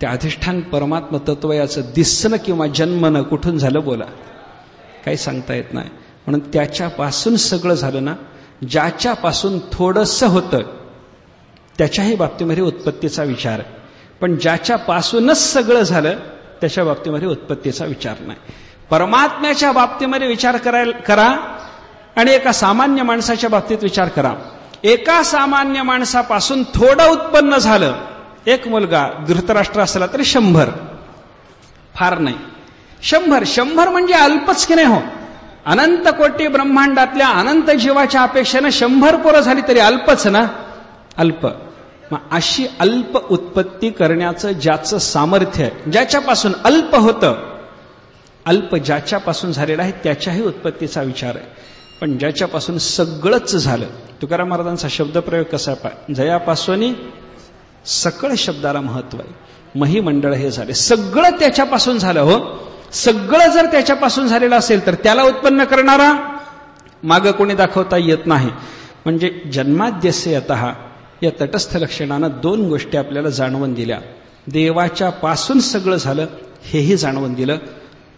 त्या अधिष्ठान परमात्म तत्व याचं दिसणं किंवा जन्मनं कुठून झालं बोला, काही सांगता येत नाही. म्हणून त्याच्यापासून सगळं झालं ना. ज्याच्यापासून थोडंसं होतं त्याच्याही बाबतीमध्ये उत्पत्तीचा विचार आहे, पण ज्याच्यापासूनच सगळं झालं त्याच्या बाबतीमध्ये उत्पत्तीचा विचार नाही. परमात्म्याच्या बाबतीमध्ये विचार करा आणि एका सामान्य माणसाच्या बाबतीत विचार करा. एका सामान्य माणसापासून थोडं उत्पन्न झालं, एक मुलगा धृतराष्ट्र असला तरी 100, फार नाही. 100 म्हणजे अल्पच की नाही हो. अनंत कोटी ब्रह्मांडातल्या अनंत जीवाच्या अपेक्षेनं 100 पोरं झाली तरी अल्पच ना, अल्प. मग अशी अल्प उत्पत्ती करण्याचं ज्याचं सामर्थ्य आहे, ज्याच्यापासून अल्प होतं, अल्प ज्याच्यापासून झालेलं आहे त्याच्याही उत्पत्तीचा विचार आहे. पण ज्याच्यापासून सगळंच झालं, तुकाराम महाराजांचा शब्दप्रयोग कसा आहे, जयापासून सकळ शब्दाला महत्व आहे. महिमंडळ हे झाले, सगळं त्याच्यापासून झालं. हो, सगळं जर त्याच्यापासून झालेलं असेल तर त्याला उत्पन्न करणारा मागं कोणी दाखवता येत नाही. म्हणजे जन्माद्यस्य यतः या तटस्थ लक्षणानं 2 गोष्टी आपल्याला जाणवून दिल्या. देवाच्या पासून सगळं झालं हेही जाणवून दिलं,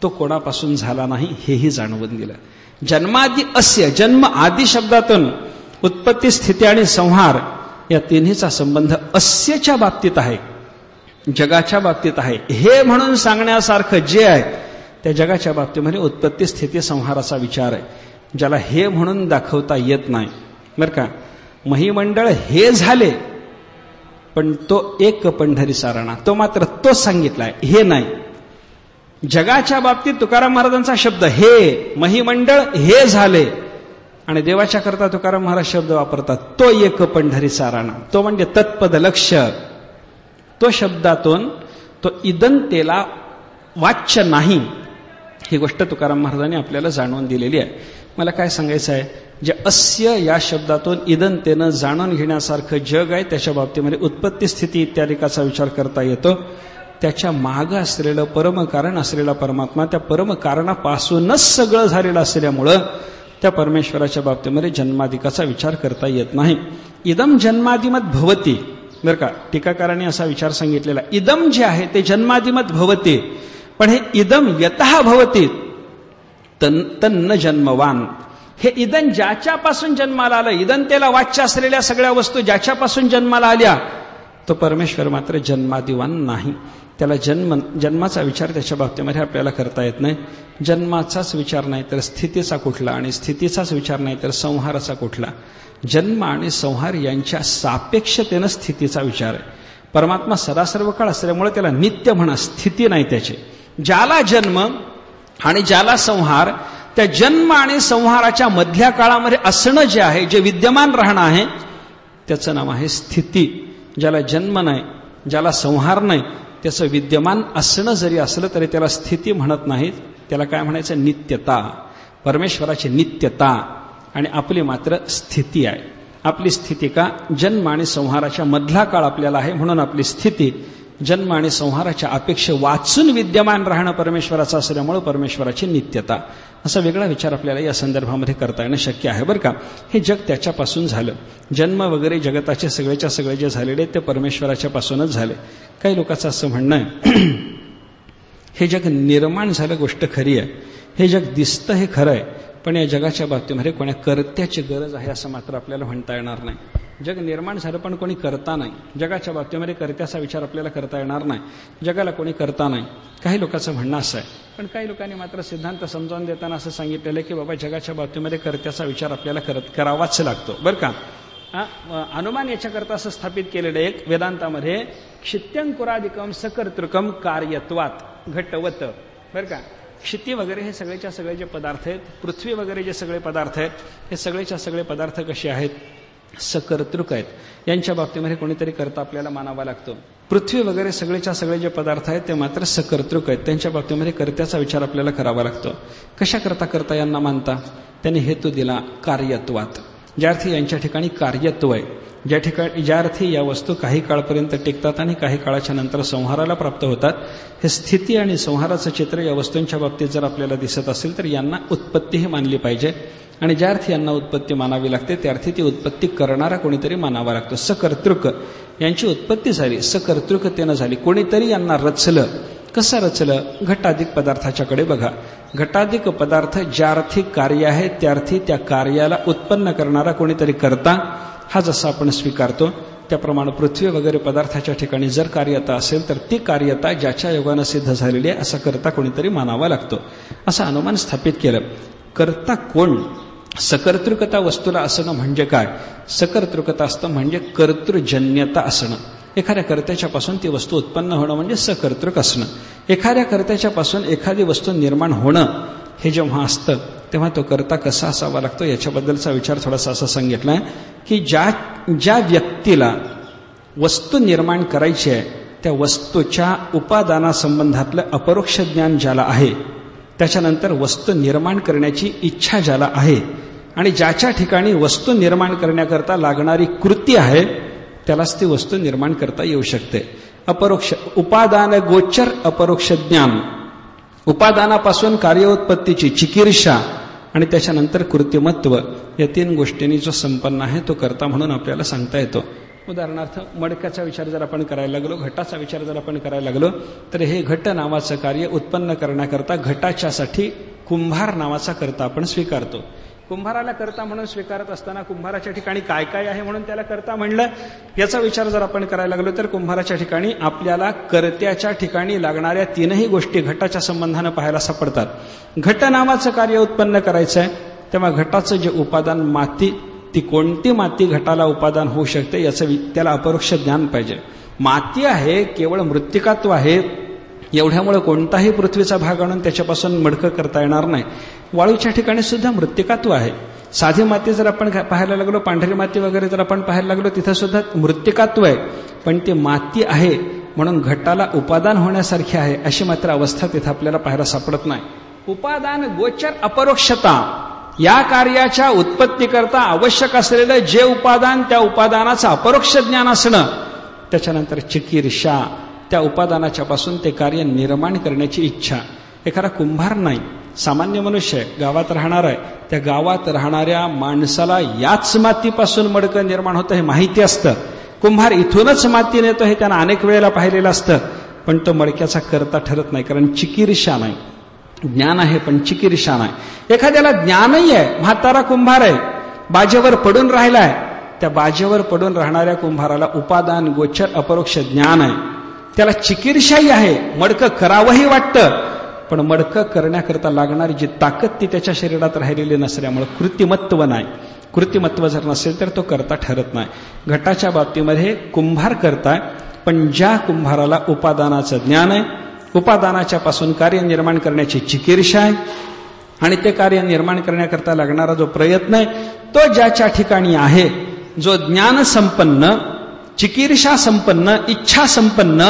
तो कोणापासून झाला नाही हेही जाणवून दिलं. जन्मादि अस्य, जन्म आदि शब्दातून उत्पत्ती, स्थिती आणि संहार या तिन्हीचा संबंध अस्यच्या बाबतीत आहे, जगाच्या बाबतीत आहे. हे म्हणून सांगण्यासारखं जे आहे त्या जगाच्या बाबतीमध्ये उत्पत्ती, स्थिती, संहाराचा विचार आहे, ज्याला हे म्हणून दाखवता येत नाही. बरं का, महिमंडळ हे झाले पण तो एक पंढरी सारणा, तो मात्र तो सांगितलाय, हे नाही. जगाच्या बाबतीत तुकाराम महाराजांचा शब्द हे, महिमंडळ हे झाले, आणि देवाच्या करता तुकाराम महाराज शब्द वापरतात तो एक पंढरी सारणा, तो म्हणजे तत्पद लक्ष. तो शब्दातून तो इदंतेला वाच्य नाही, ही गोष्ट तुकाराम महाराजांनी आपल्याला जाणवून दिलेली आहे. मला काय सांगायचं आहे, जे अस्य या शब्दातून इदंतेनं जाणून घेण्यासारखं जग आहे त्याच्या बाबतीमध्ये उत्पत्ती, स्थिती इत्यादिकाचा विचार करता येतो. त्याच्या मागं असलेलं परमकारण असलेला परमात्मा, त्या परमकारणापासूनच सगळं झालेलं असल्यामुळं त्या परमेश्वराच्या बाबतीमध्ये जन्मादिकाचा विचार करता येत नाही. इदम जन्मादिमत भवती. बरं का, टीकाकारांनी असा विचार सांगितलेला, इदम जे आहे ते जन्मादिमत भवती, पण हे इदम यतः भवती तन्न जन्मवान. हे इदन ज्याच्यापासून जन्माला आलं, इदंतेला वाच्य असलेल्या सगळ्या वस्तू ज्याच्यापासून जन्माला आल्या, तो परमेश्वर मात्र जन्मादिवान नाही. त्याला जन्माचा विचार त्याच्या बाबतीमध्ये आपल्याला करता येत नाही. जन्माचाच विचार नाही तर स्थितीचा कुठला, आणि स्थितीचाच विचार नाही तर संहाराचा कुठला. जन्म आणि संहार यांच्या सापेक्षतेनं स्थितीचा विचार आहे. परमात्मा सदासर्व काळ असल्यामुळे त्याला नित्य म्हणा, स्थिती नाही त्याची. ज्याला जन्म आणि ज्याला संहार, त्या जन्म आणि संहाराच्या मधल्या काळामध्ये असणं जे आहे, जे विद्यमान राहणं आहे, त्याचं नाव आहे स्थिती. ज्याला जन्म नाही, ज्याला संहार नाही, त्याचं विद्यमान असणं जरी असलं तरी त्याला स्थिती म्हणत नाहीत, त्याला काय म्हणायचं, नित्यता. परमेश्वराची नित्यता आणि आपली मात्र स्थिती आहे. आपली स्थिती का, जन्म आणि संहाराच्या मधला काळ आपल्याला आहे म्हणून आपली स्थिती. जन्म आणि संहाराच्या अपेक्षा वाचून विद्यमान राहणं परमेश्वराचं असल्यामुळं परमेश्वराची नित्यता. असा वेगळा विचार आपल्याला या संदर्भामध्ये करता येणं शक्य आहे. बरं का, हे जग त्याच्यापासून झालं. जन्म वगैरे जगताचे सगळेच्या सगळे जे झालेले ते परमेश्वराच्या पासूनच झाले. काही लोकांचं असं म्हणणं आहे, हे जग निर्माण झालं, गोष्ट खरी आहे. हे जग दिसतं हे खरं आहे, पण या जगाच्या बाबतीमध्ये कोण्या कर्त्याची गरज आहे असं मात्र आपल्याला म्हणता येणार नाही. जग निर्माण झालं पण कोणी करता नाही. जगाच्या बाबतीमध्ये कर्त्याचा विचार आपल्याला करता येणार नाही. जगाला कोणी करता नाही. काही लोकांचं म्हणणं असं आहे. पण काही लोकांनी मात्र सिद्धांत समजावून देताना असं सांगितलेलं आहे की बाबा जगाच्या बाबतीमध्ये कर्त्याचा विचार आपल्याला करावाच लागतो. बरं का, अनुमान याच्याकरता असं स्थापित केलेलं एक वेदांतामध्ये, क्षित्यंकुरादिकम सकर्तृकम कार्यत्वात घटवत. बरं का, क्षिती वगैरे हे सगळेच्या सगळे जे पदार्थ आहेत, पृथ्वी वगैरे जे सगळे पदार्थ आहेत, हे सगळेच्या सगळे पदार्थ कसे आहेत, सकर्तृक आहेत. यांच्या बाबतीमध्ये कोणीतरी करता आपल्याला मानावा लागतो. पृथ्वी वगैरे सगळेच्या सगळे जे पदार्थ आहेत ते मात्र सकर्तृक आहेत. त्यांच्या बाबतीमध्ये कर्त्याचा विचार आपल्याला करावा लागतो. कशा करता यांना मानता, त्यांनी हेतू दिला कार्यत्वात. ज्या अर्थी यांच्या ठिकाणी कार्यत्व आहे, ज्या अर्थी या वस्तू काही काळपर्यंत टिकतात आणि काही काळाच्या नंतर संहाराला प्राप्त होतात, हे स्थिती आणि संहाराचं चित्र या वस्तूंच्या बाबतीत जर आपल्याला दिसत असेल तर यांना उत्पत्तीही मानली पाहिजे. आणि ज्या अर्थी यांना उत्पत्ती मानावी लागते त्या अर्थी ती उत्पत्ती करणारा कोणीतरी मानावा लागतो. सकर्तृक यांची उत्पत्ती झाली, सकर्तृकतेनं झाली. कोणीतरी यांना रचलं. कसं रचलं, घटाधिक पदार्थाच्याकडे बघा. घटाधिक पदार्थ ज्या अर्थी कार्य आहे त्या अर्थी त्या कार्याला उत्पन्न करणारा कोणीतरी करता, हा जसा आपण स्वीकारतो त्याप्रमाणे पृथ्वी वगैरे पदार्थाच्या ठिकाणी जर कार्यता असेल तर ती कार्यता ज्याच्या योगानं सिद्ध झालेली आहे असा करता कोणीतरी मानावा लागतो. असं अनुमान स्थापित केलं. करता कोण, सकर्तृकता वस्तूला असणं म्हणजे काय, सकर्तृकता असतं म्हणजे कर्तृजन्यता असणं. एखाद्या कर्त्याच्यापासून ती वस्तू उत्पन्न होणं म्हणजे सकर्तृक असणं. एखाद्या कर्त्याच्यापासून एखादी वस्तू निर्माण होणं हे जेव्हा असतं तेव्हा तो करता कसा असावा लागतो याच्याबद्दलचा विचार थोडासा असा सांगितलाय की ज्या व्यक्तीला वस्तू निर्माण करायची आहे त्या वस्तूच्या उपादानासंबंधातलं अपरोक्ष ज्ञान ज्याला आहे, त्याच्यानंतर वस्तू निर्माण करण्याची इच्छा ज्याला आहे आणि ज्याच्या ठिकाणी वस्तू निर्माण करण्याकरता लागणारी कृती आहे त्यालाच ती वस्तू निर्माण करता येऊ शकते. अपरोक्ष उपादान गोचर अपरोक्ष ज्ञान, उपादानापासून कार्योत्पत्तीची चिकीर्षा आणि त्याच्यानंतर कृत्रिमत्व, या 3 गोष्टींनी जो संपन्न आहे तो कर्ता म्हणून आपल्याला सांगता येतो. उदाहरणार्थ मडक्याचा विचार जर आपण करायला लागलो, घटाचा विचार जर आपण करायला लागलो, तर हे घट नावाचं कार्य उत्पन्न करण्याकरता घटाच्यासाठी कुंभार नावाचा कर्ता आपण स्वीकारतो. कुंभाराला कर्ता म्हणून स्वीकारत असताना कुंभाराच्या ठिकाणी काय काय आहे म्हणून त्याला कर्ता म्हणलं, याचा विचार जर आपण करायला लागलो तर कुंभाराच्या ठिकाणी आपल्याला कर्त्याच्या ठिकाणी लागणाऱ्या 3ही गोष्टी घटाच्या संबंधानं पाहायला सापडतात. घट नावाचं कार्य उत्पन्न करायचं आहे, तेव्हा घटाचं जे उपादान माती, ती कोणती माती घटाला उपादान होऊ शकते याचं त्याला अपरोक्ष ज्ञान पाहिजे. माती आहे, केवळ मृत्तिकात्व आहे, एवढ्यामुळे कोणताही पृथ्वीचा भाग आणून त्याच्यापासून मडकं करता येणार नाही. वाळूच्या ठिकाणी सुद्धा मृत्तिकात्व आहे. साधी माती जर आपण पाहायला लागलो, पांढरी माती वगैरे जर आपण पाहायला लागलो, तिथं सुद्धा मृत्तिकात्व आहे, पण ती माती आहे म्हणून घटाला उपादान होण्यासारखी आहे अशी मात्र अवस्था तिथं आपल्याला पाहायला सापडत नाही. उपादान गोचर अपरोक्षता, या कार्याच्या उत्पत्तीकरता आवश्यक असलेलं जे उपादान त्या उपादानाचं अपरोक्ष ज्ञान असणं, त्याच्यानंतर चिकीर्षा, त्या उपादानाच्या पासून ते कार्य निर्माण करण्याची इच्छा. एखादा कुंभार नाही, सामान्य मनुष्य आहे, गावात राहणार आहे, त्या गावात राहणाऱ्या माणसाला याच मातीपासून मडकं निर्माण होतं हे माहिती असतं. कुंभार इथूनच माती नेतो हे त्यानं अनेक वेळेला पाहिलेलं असतं, पण तो मडक्याचा कर्ता ठरत नाही, कारण चिकीर्षा नाही. ज्ञान आहे पण चिकीर्षा नाही. एखाद्याला ज्ञानही आहे, म्हातारा कुंभार आहे, बाजेवर पडून राहिलाय, त्या बाजेवर पडून राहणाऱ्या कुंभाराला उपादान गोचर अपरोक्ष ज्ञान आहे, त्याला चिकीर्षाही आहे, मडकं करावंही वाटतं, पण मडकं करण्याकरता लागणारी जी ताकद ती त्याच्या शरीरात राहिलेली नसल्यामुळे कृत्रिमत्व नाही. कृत्रिमत्व जर नसेल तर तो कर्ता ठरत नाही. घटाच्या बाबतीमध्ये कुंभार करताय, पण ज्या कुंभाराला उपादानाचं ज्ञान आहे, उपादानाच्या पासून कार्य निर्माण करण्याची चिकीर्षा आहे आणि ते कार्य निर्माण करण्याकरता लागणारा जो प्रयत्न आहे तो ज्याच्या ठिकाणी आहे, जो ज्ञान संपन्न, चिकीर्षा संपन्न, इच्छा संपन्न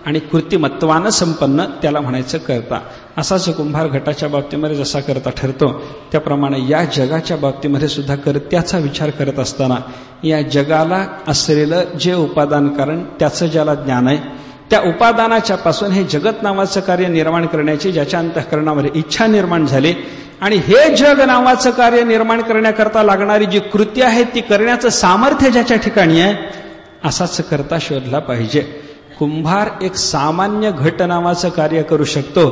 आणि कृत्रिमत्वानं संपन्न, त्याला म्हणायचं कर्ता. असाच कुंभार घटाच्या बाबतीमध्ये जसा कर्ता ठरतो, त्याप्रमाणे या जगाच्या बाबतीमध्ये सुद्धा कर्त्याचा विचार करत असताना या जगाला असलेलं जे उपादान कारण त्याचं ज्याला ज्ञान आहे, त्या उपादानाच्या पासून हे जगत नावाचं कार्य निर्माण करण्याची ज्याच्या अंतःकरणामध्ये इच्छा निर्माण झाली आणि हे जग नावाचं कार्य निर्माण करण्याकरता लागणारी जी कृती आहे ती करण्याचं सामर्थ्य ज्याच्या ठिकाणी आहे, असाच कर्ता शोधला पाहिजे. कुंभार एक सामान्य घट नावाचं कार्य करू शकतो,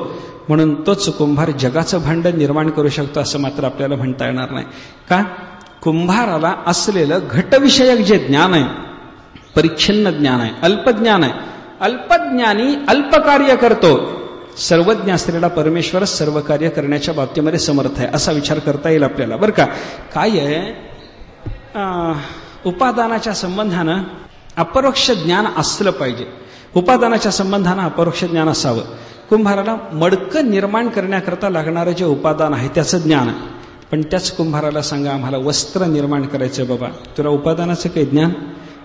म्हणून तोच कुंभार जगाचं भांड निर्माण करू शकतो असं मात्र आपल्याला म्हणता येणार नाही. का? कुंभाराला असलेलं घटविषयक जे ज्ञान आहे, परिच्छिन्न ज्ञान आहे, अल्पज्ञान आहे. अल्पज्ञानी अल्प कार्य करतो, सर्वज्ञ असलेला परमेश्वर सर्व कार्य करण्याच्या बाबतीमध्ये समर्थ आहे असा विचार करता येईल आपल्याला. बरं का, काय आहे, उपादानाच्या संबंधानं अपरोक्ष ज्ञान असलं पाहिजे. उपादानाच्या संबंधानं अपरोक्ष ज्ञान असावं. कुंभाराला मडकं निर्माण करण्याकरता लागणारं जे उपादान आहे त्याचं ज्ञान आहे, पण त्याच कुंभाराला सांगा आम्हाला वस्त्र निर्माण करायचं, बाबा तुला उपादानाचं काही ज्ञान,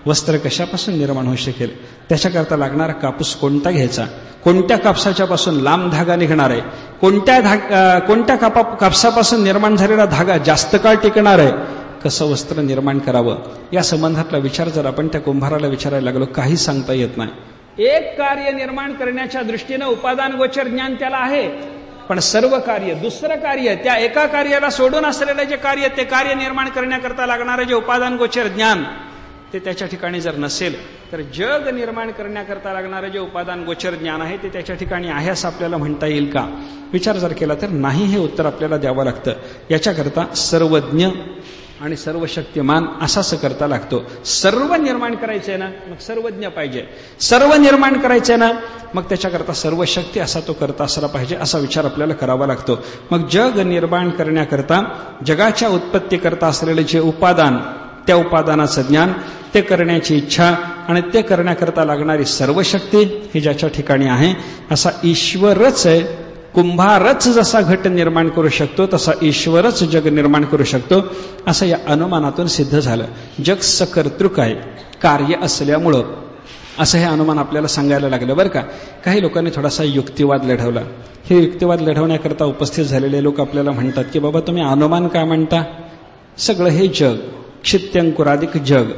वस्त्र कशापासून निर्माण होऊ शकेल, त्याच्याकरता लागणारा कापूस कोणता घ्यायचा, कोणत्या कापसाच्या पासून लांब धागा निघणार आहे, कोणत्या कापसापासून निर्माण झालेला धागा जास्त काळ टिकणार आहे, कसं वस्त्र निर्माण करावं, या संबंधातला विचार जर आपण त्या कुंभाराला विचारायला लागलो काही सांगता येत नाही. एक कार्य निर्माण करण्याच्या दृष्टीनं उपादान गोचर ज्ञान त्याला आहे, पण सर्व कार्य, दुसरं कार्य, त्या एका कार्याला सोडून असलेलं जे कार्य, ते कार्य निर्माण करण्याकरता लागणारं जे उपादान गोचर ज्ञान ते त्याच्या ठिकाणी जर नसेल तर जग निर्माण करण्याकरता लागणारं जे उपादान गोचर ज्ञान आहे ते त्याच्या ठिकाणी आहे असं आपल्याला म्हणता येईल का? विचार जर केला तर नाही हे उत्तर आपल्याला द्यावं लागतं. याच्याकरता सर्वज्ञ आणि सर्व शक्तिमान असाच करता लागतो. सर्व निर्माण करायचंय ना, मग सर्वज्ञ पाहिजे. सर्व निर्माण करायचंय ना, मग त्याच्याकरता सर्व शक्ती असा तो करता असला पाहिजे असा विचार आपल्याला करावा लागतो. मग जग निर्माण करण्याकरता, जगाच्या उत्पत्ती करता असलेले जे उपादान, त्या उपादानाचं ज्ञान, ते करण्याची इच्छा आणि ते करण्याकरता लागणारी सर्व शक्ती ही ज्याच्या ठिकाणी आहे असा ईश्वरच आहे. कुंभारच जसा घट निर्माण करू शकतो तसा ईश्वरच जग निर्माण करू शकतो, असं या अनुमानातून सिद्ध झालं. जग सकर्तृक आहे कार्य असल्यामुळं, असं हे अनुमान आपल्याला सांगायला लागलं बरं का. काही लोकांनी थोडासा युक्तिवाद लढवला. हे युक्तिवाद लढवण्याकरता उपस्थित झालेले लोक आपल्याला म्हणतात की बाबा तुम्ही अनुमान काय म्हणता, सगळं हे जग क्षित्यंकुराधिक जग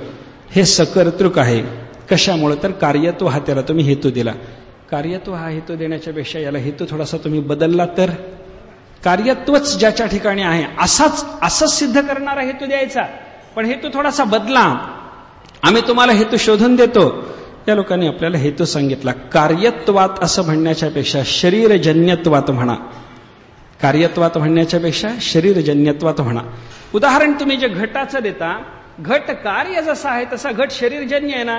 हे सकर्तृक आहे. कशामुळे तर कार्यत्व हा त्याला तुम्ही हेतू दिला. कार्यत्व हा हेतू देण्याच्या पेक्षा याला हेतू थोडासा तुम्ही बदलला तर, कार्यत्वच ज्याच्या ठिकाणी आहे असंच सिद्ध करणारा हेतू द्यायचा, पण हेतू थोडासा बदला, आम्ही तुम्हाला हेतू शोधून देतो. या लोकांनी आपल्याला हेतू सांगितला. कार्यत्वात असं म्हणण्याच्या पेक्षा शरीरजन्यत्वात म्हणा. कार्यत्वात म्हणण्याच्या पेक्षा शरीरजन्यत्वात म्हणा. उदाहरण तुम्ही जे घटाचं देता, घट कार्य जसा आहे तसा घट शरीरजन्य आहे ना,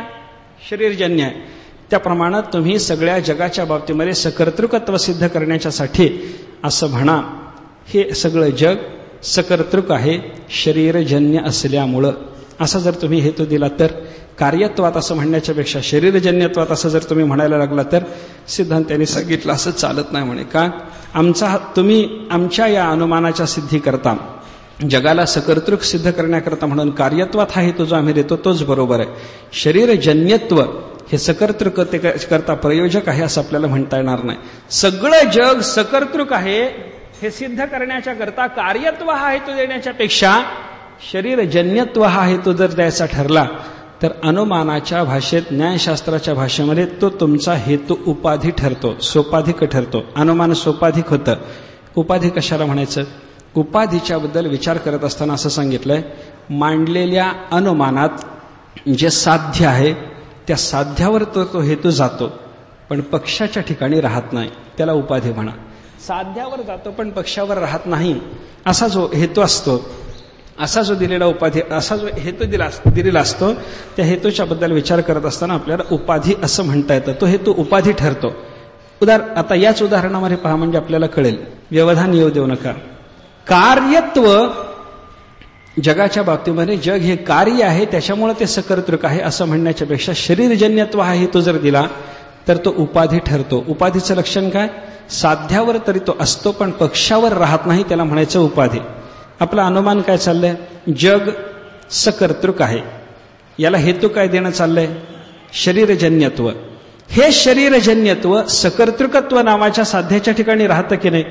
शरीरजन्य आहे. त्याप्रमाणे तुम्ही सगळ्या जगाच्या बाबतीमध्ये सकर्तृकत्व सिद्ध करण्याच्यासाठी असं म्हणा, हे सगळं जग सकर्तृक आहे शरीरजन्य असल्यामुळं. असं जर तुम्ही हेतू दिला तर, कार्यत्वात असं म्हणण्याच्या पेक्षा शरीरजन्यत्वात असं जर तुम्ही म्हणायला लागला तर सिद्धांतांनी सांगितलं असं चालत नाही म्हणे. का तुम्ही आमच्या या अनुमानाच्या सिद्धी करता जगाला सकर्तृक सिद्ध करण्याकरता म्हणून कार्यत्वात हा हेतू जो आम्ही देतो तोच बरोबर आहे. शरीरजन्यत्व हे सकर्तृकतेकरता प्रयोजक आहे असं आपल्याला म्हणता येणार नाही. सगळं जग सकर्तृक आहे हे सिद्ध करण्याच्या करता कार्यत्व हा हेतू देण्याच्या पेक्षा शरीरजन्यत्व हा हेतू जर द्यायचा ठरला तर अनुमानाच्या भाषेत, न्यायशास्त्राच्या भाषेमध्ये तो तुमचा हेतू उपाधी ठरतो, सोपाधिक ठरतो. अनुमान सोपाधिक होतं. उपाधी कशाला म्हणायचं? उपाधीच्या बद्दल विचार करत असताना असं सांगितलंय, मांडलेल्या अनुमानात जे साध्य आहे त्या साध्यावर तो हेतू जातो पण पक्षाच्या ठिकाणी राहत नाही, त्याला उपाधी म्हणा. साध्यावर जातो पण पक्षावर राहत नाही असा जो हेतू असतो, असा जो दिलेला उपाधी, असा जो हेतू दिलेला असतो, त्या हेतूच्या बद्दल विचार करत असताना आपल्याला उपाधी असं म्हणता येतं. तो हेतू उपाधी ठरतो. आता याच उदाहरणामध्ये पहा म्हणजे आपल्याला कळेल. व्यवधान येऊ देऊ नका. कार्यत्व जगाच्या बाबतीमध्ये जग हे कार्य आहे त्याच्यामुळे ते सकर्तृक आहे असं म्हणण्याच्या पेक्षा शरीरजन्यत्व हा हेतू जर दिला तर तो उपाधी ठरतो. उपाधीचं लक्षण काय? साध्यावर तरी तो असतो पण पक्षावर राहत नाही, त्याला म्हणायचं उपाधी. आपलं अनुमान काय चाललंय? जग सकर्तृक आहे. याला हेतू काय देणं चाललंय? शरीरजन्यत्व. हे शरीरजन्यत्व सकर्तृकत्व नावाच्या साध्याच्या ठिकाणी राहतं की नाही?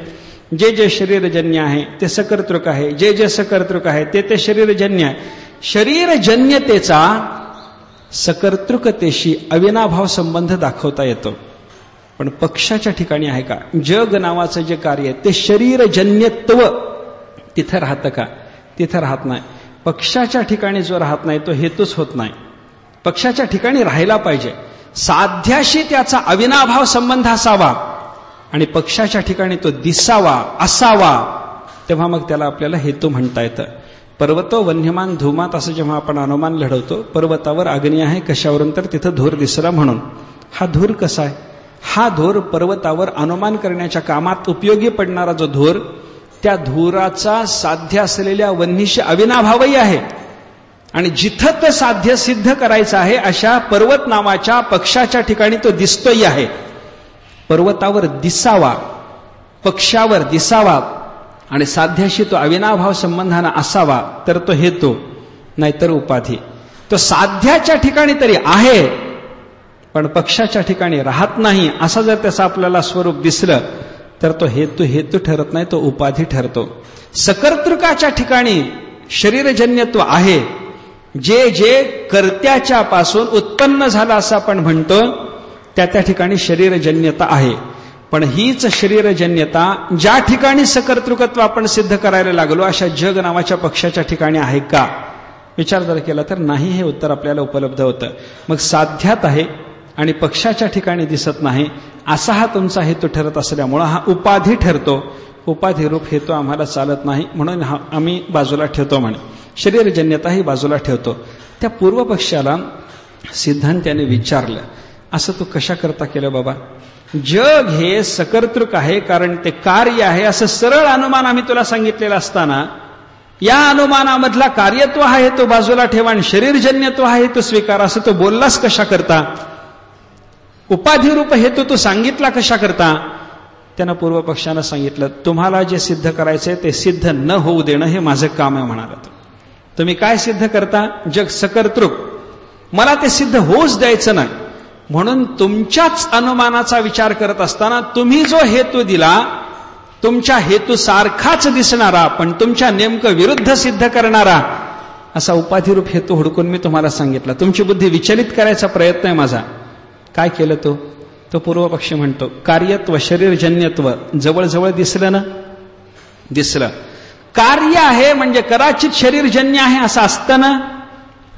जे जे शरीरजन्य आहे ते सकर्तृक आहे, जे जे सकर्तृक आहे ते शरीरजन्य आहे. शरीरजन्यतेचा सकर्तृकतेशी अविनाभाव संबंध दाखवता येतो, पण पक्षाच्या ठिकाणी आहे का? जग नावाचं जे कार्य आहे ते शरीरजन्यत्व तिथं राहतं का? तिथं राहत नाही. पक्षाच्या ठिकाणी जो राहत नाही तो हेतूच होत नाही. पक्षाच्या ठिकाणी राहायला पाहिजे. साध्याशी त्याचा अविनाभाव संबंध असावा आणि पक्षाच्या ठिकाणी तो दिसावा, असावा, तेव्हा मग त्याला आपल्याला हेतू म्हणता येतं. पर्वतो वन्यमान धूमात असं जेव्हा आपण अनुमान लढवतो, पर्वतावर अग्नी आहे कशावरून तर तिथं धूर दिसला म्हणून. हा धूर कसा आहे? हा धूर पर्वतावर अनुमान करण्याच्या कामात उपयोगी पडणारा जो धूर, त्या धुराचा साध्य असलेल्या वन्नीशी अविनाभावही आहे आणि जिथं ते साध्य सिद्ध करायचं आहे अशा पर्वत नावाच्या पक्षाच्या ठिकाणी तो दिसतोही आहे. पर्वतावर दिसावा, पक्षावर दिसावा आणि साध्याशी तो अविनाभाव संबंधानं असावा तर तो हेतू, नाहीतर उपाधी. तो साध्याच्या ठिकाणी तरी आहे पण पक्षाच्या ठिकाणी राहत नाही असं जर त्याचं आपल्याला स्वरूप दिसलं तर तो हेतू ठरत नाही, तो उपाधी ठरतो. सकर्तृकाच्या ठिकाणी शरीरजन्यत्व आहे. जे जे कर्त्याच्या पासून उत्पन्न झालं असं आपण म्हणतो त्या ठिकाणी शरीरजन्यता आहे. पण हीच शरीरजन्यता ज्या ठिकाणी सकर्तृकत्व आपण सिद्ध करायला लागलो अशा जग नावाच्या पक्षाच्या ठिकाणी आहे का? विचार जर केला तर नाही, हे उत्तर आपल्याला उपलब्ध होतं. मग साध्यात आहे आणि पक्षाच्या ठिकाणी दिसत नाही असा हा तुमचा हेतू ठरत असल्यामुळं हा उपाधी ठरतो. उपाधी रूप हेतू आम्हाला चालत नाही म्हणून हा आम्ही बाजूला ठेवतो म्हणे. शरीरजन्यता ही बाजूला ठेवतो. त्या पूर्व पक्षाला सिद्धांताने विचारलं, असं तू कशा करता केलं बाबा? जग हे सकर्तृक आहे कारण ते कार्य आहे असं सरळ अनुमान आम्ही तुला सांगितलेलं असताना या अनुमानामधला कार्यत्व हा हेतू बाजूला ठेवा आणि शरीरजन्यत्व हा हेतू स्वीकार असं तो बोललास कशा करता? उपाधी रूप हेतू तू सांगितला कशा करता? त्यानं पूर्व पक्षानं सांगितलं, तुम्हाला जे सिद्ध करायचंय ते सिद्ध न होऊ देणं हे माझं काम आहे म्हणाला. तुम्ही काय सिद्ध करता? जग सकर्तृक. मला ते सिद्ध होऊच द्यायचं नाही. म्हणून तुमच्याच अनुमानाचा विचार करत असताना तुम्ही जो हेतू दिला, तुमच्या हेतू सारखाच दिसणारा पण तुमच्या नेमकं विरुद्ध सिद्ध करणारा असा उपाधिरूप हेतू हुडकून मी तुम्हाला सांगितला. तुमची बुद्धी विचलित करायचा प्रयत्न आहे माझा. काय केलं तो पूर्वपक्षी म्हणतो, कार्यत्व शरीरजन्यत्व जवळजवळ दिसलं ना? दिसलं. कार्य आहे म्हणजे कदाचित शरीरजन्य आहे असं असतं ना?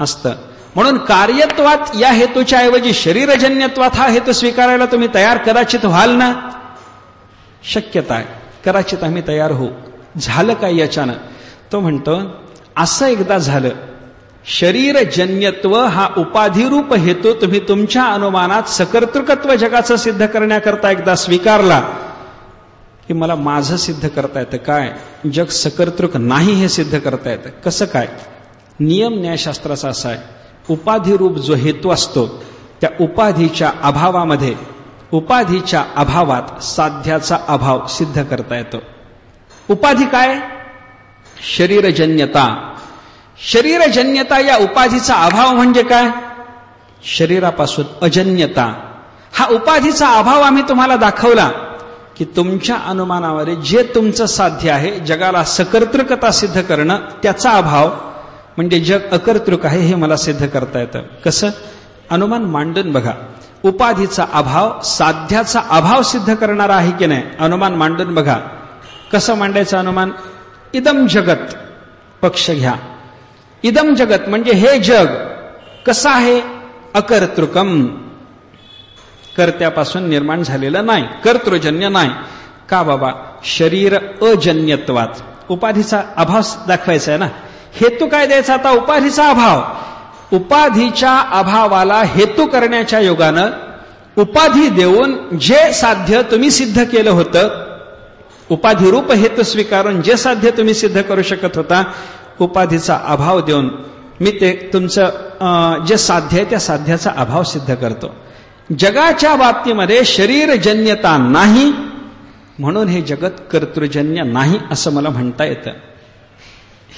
असतं. म्हणून कार्यत्वात या हेतूच्या ऐवजी शरीरजन्यत्वात हा हेतू स्वीकारायला तुम्ही तयार कदाचित व्हाल ना? शक्यता आहे, कदाचित आम्ही तयार होऊ. झालं काय याच्यानं? तो म्हणतो, असं एकदा झालं, शरीरजन्यत्व हा उपाधिरूप हेतू तुम्ही तुमच्या अनुमानात सकर्तृकत्व जगाचं सिद्ध करण्याकरता एकदा स्वीकारला की मला माझं सिद्ध करता येतं. काय? जग सकर्तृक नाही हे सिद्ध करता येतं. कसं काय? नियम न्यायशास्त्राचा असा आहे, उपाधिरूप जो हेतू असतो त्या उपाधीच्या अभावामध्ये, उपाधीच्या अभावात साध्याचा अभाव सिद्ध करता येतो. उपाधी काय? शरीरजन्यता. शरीरजन्यता या उपाधीचा अभाव म्हणजे काय? शरीरापासून अजन्यता. हा उपाधीचा अभाव आम्ही तुम्हाला दाखवला की तुमच्या अनुमानामध्ये जे तुमचं साध्य आहे जगाला सकर्तृकता सिद्ध करणं, त्याचा अभाव म्हणजे जग अकर्तृक आहे हे मला सिद्ध करता येतं. कसं? अनुमान मांडून बघा. उपाधीचा अभाव साध्याचा अभाव सिद्ध करणारा आहे की नाही? अनुमान मांडून बघा. कसं मांडायचं अनुमान? इदम जगत पक्ष घ्या. इदम जगत म्हणजे हे जग कसं आहे? अकर्तृकम, कर्त्यापासून निर्माण झालेलं नाही, कर्तृजन्य नाही. का बाबा? शरीर अजन्यत्वात. उपाधीचा अभाव दाखवायचा आहे ना. हेतू काय द्यायचा आता? उपाधीचा अभाव. उपाधीच्या अभावाला हेतू करण्याच्या योगानं उपाधी देऊन जे साध्य तुम्ही सिद्ध केलं होतं, उपाधिरूप हेतू स्वीकारून जे साध्य तुम्ही सिद्ध करू शकत होता, उपाधीचा अभाव देऊन मी ते तुमचं जे साध्य आहे त्या साध्याचा अभाव सिद्ध करतो. जगाच्या बाबतीमध्ये शरीरजन्यता नाही म्हणून हे जगत कर्तृजन्य नाही असं मला म्हणता येतं.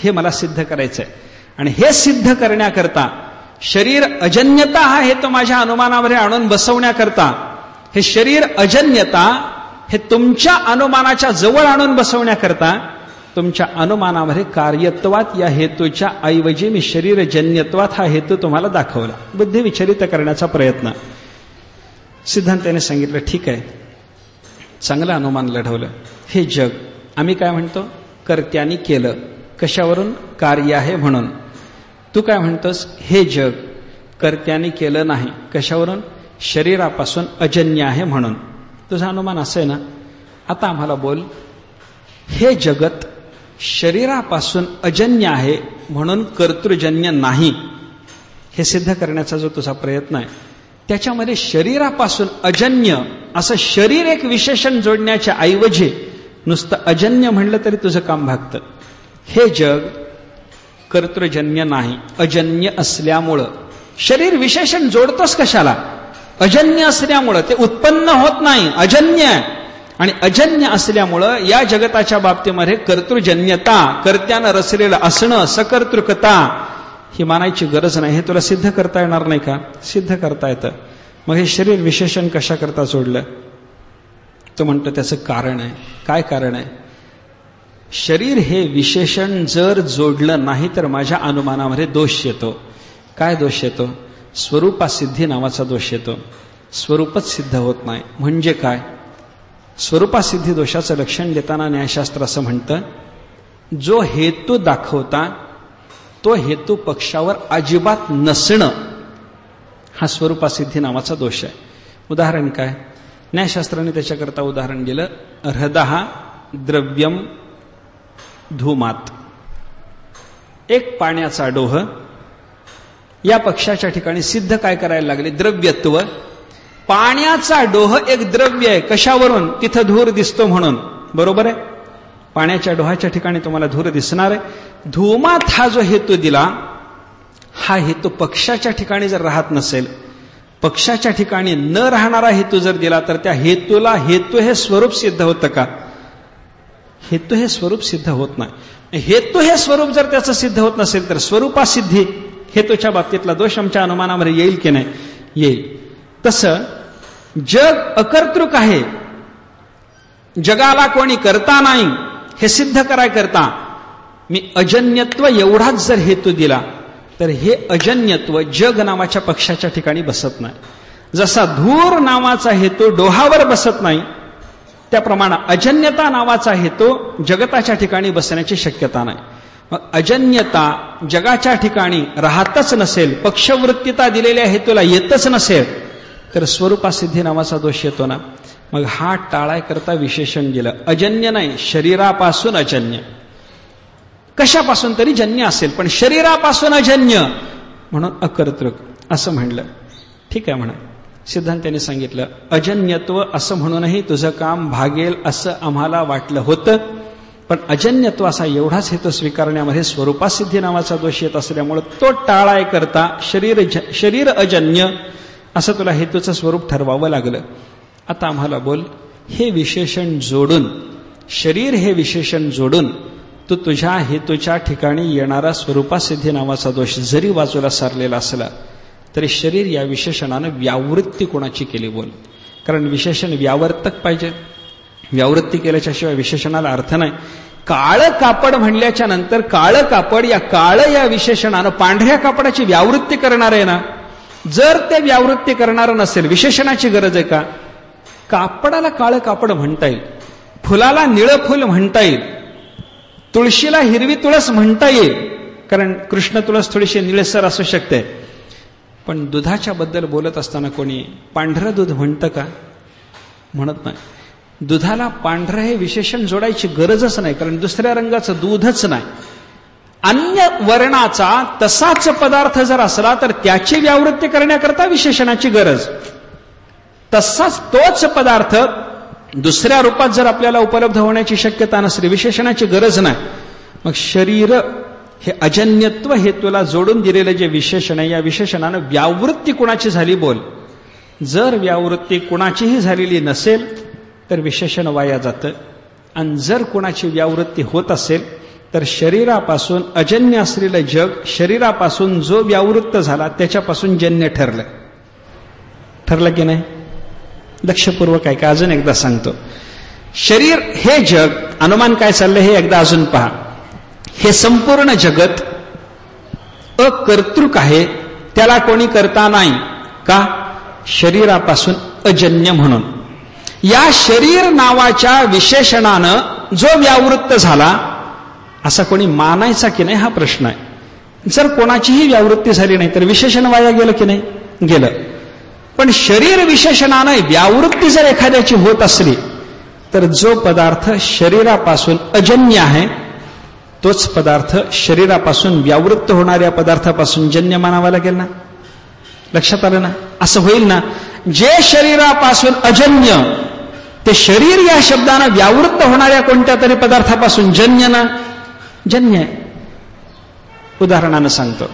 हे मला सिद्ध करायचंय. आणि हे सिद्ध करण्याकरता शरीर अजन्यता हा हेतू माझ्या अनुमानामध्ये आणून बसवण्याकरता, हे शरीर अजन्यता हे तुमच्या अनुमानाच्या जवळ आणून बसवण्याकरता तुमच्या अनुमानामध्ये कार्यत्वात या हेतूच्या ऐवजी मी शरीरजन्यत्वात हा हेतू तुम्हाला दाखवला. बुद्धी विचलित करण्याचा प्रयत्न. सिद्धांताने सांगितलं, ठीक आहे, चांगलं अनुमान लढवलं. हे जग आम्ही काय म्हणतो? कर्त्यानी केलं. कशावरून? कार्य आहे म्हणून. तू काय म्हणतोस? हे जग कर्त्यानी केलं नाही. कशावरून? शरीरापासून अजन्य आहे म्हणून. तुझं अनुमान असं आहे ना? आता आम्हाला बोल, हे जगत शरीरापासून अजन्य आहे म्हणून कर्तृजन्य नाही हे सिद्ध करण्याचा जो तुझा प्रयत्न आहे, त्याच्यामध्ये शरीरापासून अजन्य असं शरीर एक विशेषण जोडण्याच्या ऐवजी नुसतं अजन्य म्हणलं तरी तुझं काम भागतं. हे जग कर्तृजन्य नाही, अजन्य असल्यामुळं. शरीर विशेषण जोडतोस कशाला? अजन्य असल्यामुळं. ते उत्पन्न होत नाही, अजन्य आहे. आणि अजन्य असल्यामुळं या जगताच्या बाबतीमध्ये कर्तृजन्यता, कर्त्यानं रचलेलं असणं, सकर्तृकता ही मानायची गरज नाही. हे तुला सिद्ध करता येणार नाही का? सिद्ध करता येतं. मग हे शरीर विशेषण कशा करता जोडलं? तो म्हणतो त्याचं कारण आहे. काय कारण आहे? शरीर हे विशेषण जर जोडलं नाही तर माझ्या अनुमानामध्ये दोष येतो. काय दोष येतो? स्वरूपासिद्धी नावाचा दोष येतो. स्वरूपच सिद्ध होत नाही. म्हणजे काय? स्वरूपासिद्धी दोषाचं लक्षण देताना न्यायशास्त्र असं म्हणतं, जो हेतू दाखवता तो हेतू पक्षावर अजिबात नसणं हा स्वरूपासिद्धी नावाचा दोष आहे. उदाहरण काय? न्यायशास्त्राने त्याच्याकरता उदाहरण दिलं, हृदः द्रव्यम धूमात. एक पाण्याचा डोह. या पक्षाच्या ठिकाणी सिद्ध काय करायला लागले? द्रव्यत्व. पाण्याचा डोह एक द्रव्य आहे. कशावरून? तिथं धूर दिसतो म्हणून. बरोबर आहे? पाण्याच्या डोहाच्या ठिकाणी तुम्हाला धूर दिसणार आहे. धूमात हा जो हेतू दिला, हा हेतू पक्षाच्या ठिकाणी जर राहत नसेल पक्षाच्या ठिकाणी न राहणारा हेतू जर दिला तर त्या हेतूला हेतू हे स्वरूप सिद्ध होतं का? हेतू हे स्वरूप सिद्ध होत नाही. हेतू हे स्वरूप जर त्याचं सिद्ध होत नसेल तर स्वरूपासिद्धी हेतूच्या बाबतीतला दोष आमच्या अनुमानामध्ये येईल की नाही? येईल. तसं जग अकर्तृक आहे, जगाला कोणी करता नाही हे सिद्ध कराय करता मी अजन्यत्व एवढाच जर हेतू दिला तर हे अजन्यत्व जग नावाच्या पक्षाच्या ठिकाणी बसत नाही. जसा धूर नावाचा हेतू डोहावर बसत नाही त्याप्रमाणे अजन्यता नावाचा हेतू जगताच्या ठिकाणी बसण्याची शक्यता नाही. मग अजन्यता जगाच्या ठिकाणी राहतच नसेल, पक्षवृत्तीता दिलेल्या हेतूला येतच नसेल तर स्वरूपासिद्धी नावाचा दोष येतो ना. मग हा टाळायकरता विशेषण दिलं. अजन्य नाही, शरीरापासून अजन्य. कशापासून तरी जन्य असेल पण शरीरापासून अजन्य म्हणून अकर्तृक असं म्हणलं. ठीक आहे म्हणा. सिद्धांतांनी सांगितलं अजन्यत्व असं म्हणूनही तुझं काम भागेल असं आम्हाला वाटलं होतं, पण अजन्यत्व असा एवढाच हेतू स्वीकारण्यामध्ये स्वरूपासिद्धी नावाचा दोष येत असल्यामुळे तो टाळाय करता शरीर अजन्य असं तुला हेतूचं स्वरूप ठरवावं लागलं. आता आम्हाला बोल, हे विशेषण जोडून, शरीर हे विशेषण जोडून तू तुझ्या हेतूच्या ठिकाणी येणारा स्वरूपासिद्धी नावाचा दोष जरी बाजूला सारलेला असला तरी शरीर या विशेषणानं व्यावृत्ती कोणाची केली बोल. कारण विशेषण व्यावर्तक पाहिजे. व्यावृत्ती केल्याच्याशिवाय विशेषणाला अर्थ नाही. काळं कापड म्हणल्याच्या नंतर काळं कापड या विशेषणानं पांढऱ्या कापडाची व्यावृत्ती करणार आहे ना. जर ते व्यावृत्ती करणारं नसेल विशेषणाची गरज आहे का? कापडाला काळं कापड म्हणता येईल, फुलाला निळं फुल म्हणता येईल, तुळशीला हिरवी तुळस म्हणता येईल कारण कृष्ण तुळस थोडीशी निळसर असू शकते. पण दुधाच्या बद्दल बोलत असताना कोणी पांढरं दूध म्हणतं का? म्हणत नाही. दुधाला पांढरं हे विशेषण जोडायची गरजच नाही कारण दुसऱ्या रंगाचं दूधच नाही. अन्य वर्णाचा तसाच पदार्थ जर असला तर त्याची व्यावृत्ती करण्याकरता विशेषणाची गरज. तसाच तोच पदार्थ दुसऱ्या रूपात जर आपल्याला उपलब्ध होण्याची शक्यता नसली विशेषणाची गरज नाही. मग शरीर हे अजन्यत्व हेतूला जोडून दिलेलं जे विशेषण आहे या विशेषणानं व्यावृत्ती कुणाची झाली बोल. जर व्यावृत्ती कुणाचीही झालेली नसेल तर विशेषण वाया जातं. आणि जर कुणाची व्यावृत्ती होत असेल तर शरीरापासून अजन्य असलेलं जग शरीरापासून जो व्यावृत्त झाला त्याच्यापासून जन्य ठरलं की नाही? लक्षपूर्वक आहे का? अजून एकदा सांगतो. शरीर हे जग, अनुमान काय चाललंय हे एकदा अजून पहा. हे संपूर्ण जगत अकर्तृक आहे, त्याला कोणी करता नाही का? शरीरापासून अजन्य म्हणून. या शरीर नावाच्या विशेषणानं जो व्यावृत्त झाला असा कोणी मानायचा की नाही हा प्रश्न आहे. जर कोणाचीही व्यावृत्ती झाली नाही तर विशेषण वाया गेलं की नाही? गेलं. पण शरीर विशेषणानं व्यावृत्ती जर एखाद्याची होत असली तर जो पदार्थ शरीरापासून अजन्य आहे तोच पदार्थ शरीरापासून व्यावृत्त होणाऱ्या पदार्थापासून जन्य मानावा लागेल ना. लक्षात आलं ना? असं होईल ना. जे शरीरापासून अजन्य ते शरीर या शब्दानं व्यावृत्त होणाऱ्या कोणत्या तरी पदार्थापासून जन्य ना. जन्य आहे. उदाहरणानं सांगतो.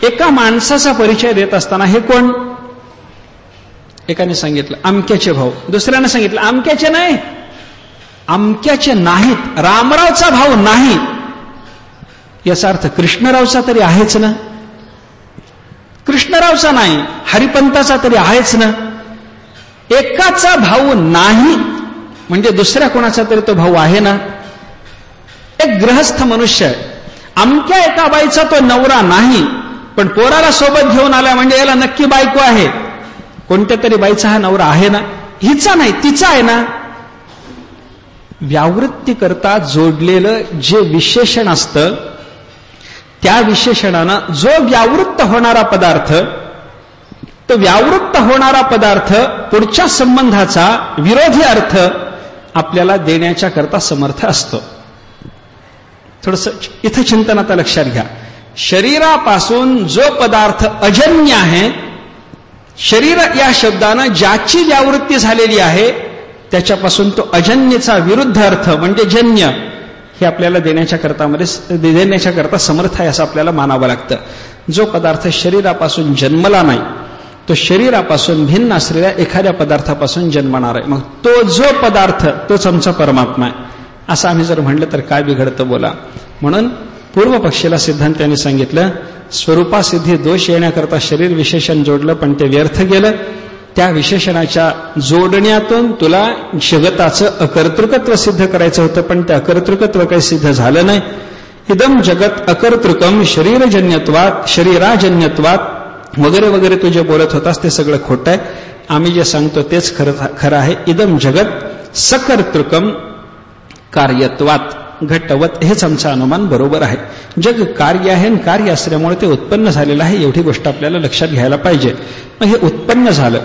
एका माणसाचा परिचय देत असताना हे कोण? एकाने सांगितलं अमक्याचे भाऊ, दुसऱ्याने सांगितलं अमक्याचे नाही, अमक्याचे नाहीत, रामरावचा भाऊ नाही. याचा अर्थ कृष्णरावचा तरी आहेच ना. कृष्णरावचा नाही, हरिपंताचा तरी आहेच ना. एकाचा भाऊ नाही म्हणजे दुसऱ्या कोणाचा तरी तो भाऊ आहे ना. एक गृहस्थ मनुष्य आहे, अमक्या एका बाईचा तो नवरा नाही पण पोराला सोबत घेऊन आला म्हणजे याला नक्की बायको आहे. कोणत्या तरी बाईचा हा नवरा आहे ना. हिचा नाही, तिचा आहे ना. व्यावृत्ती करता जोडलेलं जे विशेषण असतं त्या विशेषणानं जो व्यावृत्त होणारा पदार्थ, तो व्यावृत्त होणारा पदार्थ पुढच्या संबंधाचा विरोधी अर्थ आपल्याला देण्याच्या करता समर्थ असतो. थोडंसं इथं चिंतन आता लक्षात घ्या. शरीरापासून जो पदार्थ अजन्य आहे, शरीर या शब्दानं ज्याची व्यावृत्ती झालेली आहे त्याच्यापासून तो अजन्यचा विरुद्ध अर्थ म्हणजे जन्य हे आपल्याला देण्याच्या करता समर्थ आहे असं आपल्याला मानावं लागतं. जो पदार्थ शरीरापासून जन्मला नाही तो शरीरापासून भिन्न असलेल्या एखाद्या पदार्थापासून जन्मणार आहे. मग तो जो पदार्थ तोच आमचा परमात्मा आहे असं आम्ही जर म्हणलं तर काय बिघडतं बोला. म्हणून पूर्व पक्षीला सिद्धांतांनी सांगितलं स्वरूपासिद्धी दोष येण्याकरता शरीर विशेषण जोडलं पण ते व्यर्थ गेलं. त्या विशेषणाच्या जोडण्यातून तुला जगताचं अकर्तृकत्व सिद्ध करायचं होतं पण ते अकर्तृकत्व काही सिद्ध झालं नाही. इदम जगत अकर्तृकम शरीरजन्यत्वात शरीराजन्यत्वात वगैरे वगैरे तू जे बोलत होतास ते सगळं खोटं आहे. आम्ही जे सांगतो तेच खरं आहे. इदम जगत सकर्तृकम कार्यत्वात घटवत हेच आमचं अनुमान बरोबर आहे. जग कार्य आहे आणि कार्य असल्यामुळे ते उत्पन्न झालेलं आहे एवढी गोष्ट आपल्याला लक्षात घ्यायला पाहिजे. मग हे उत्पन्न झालं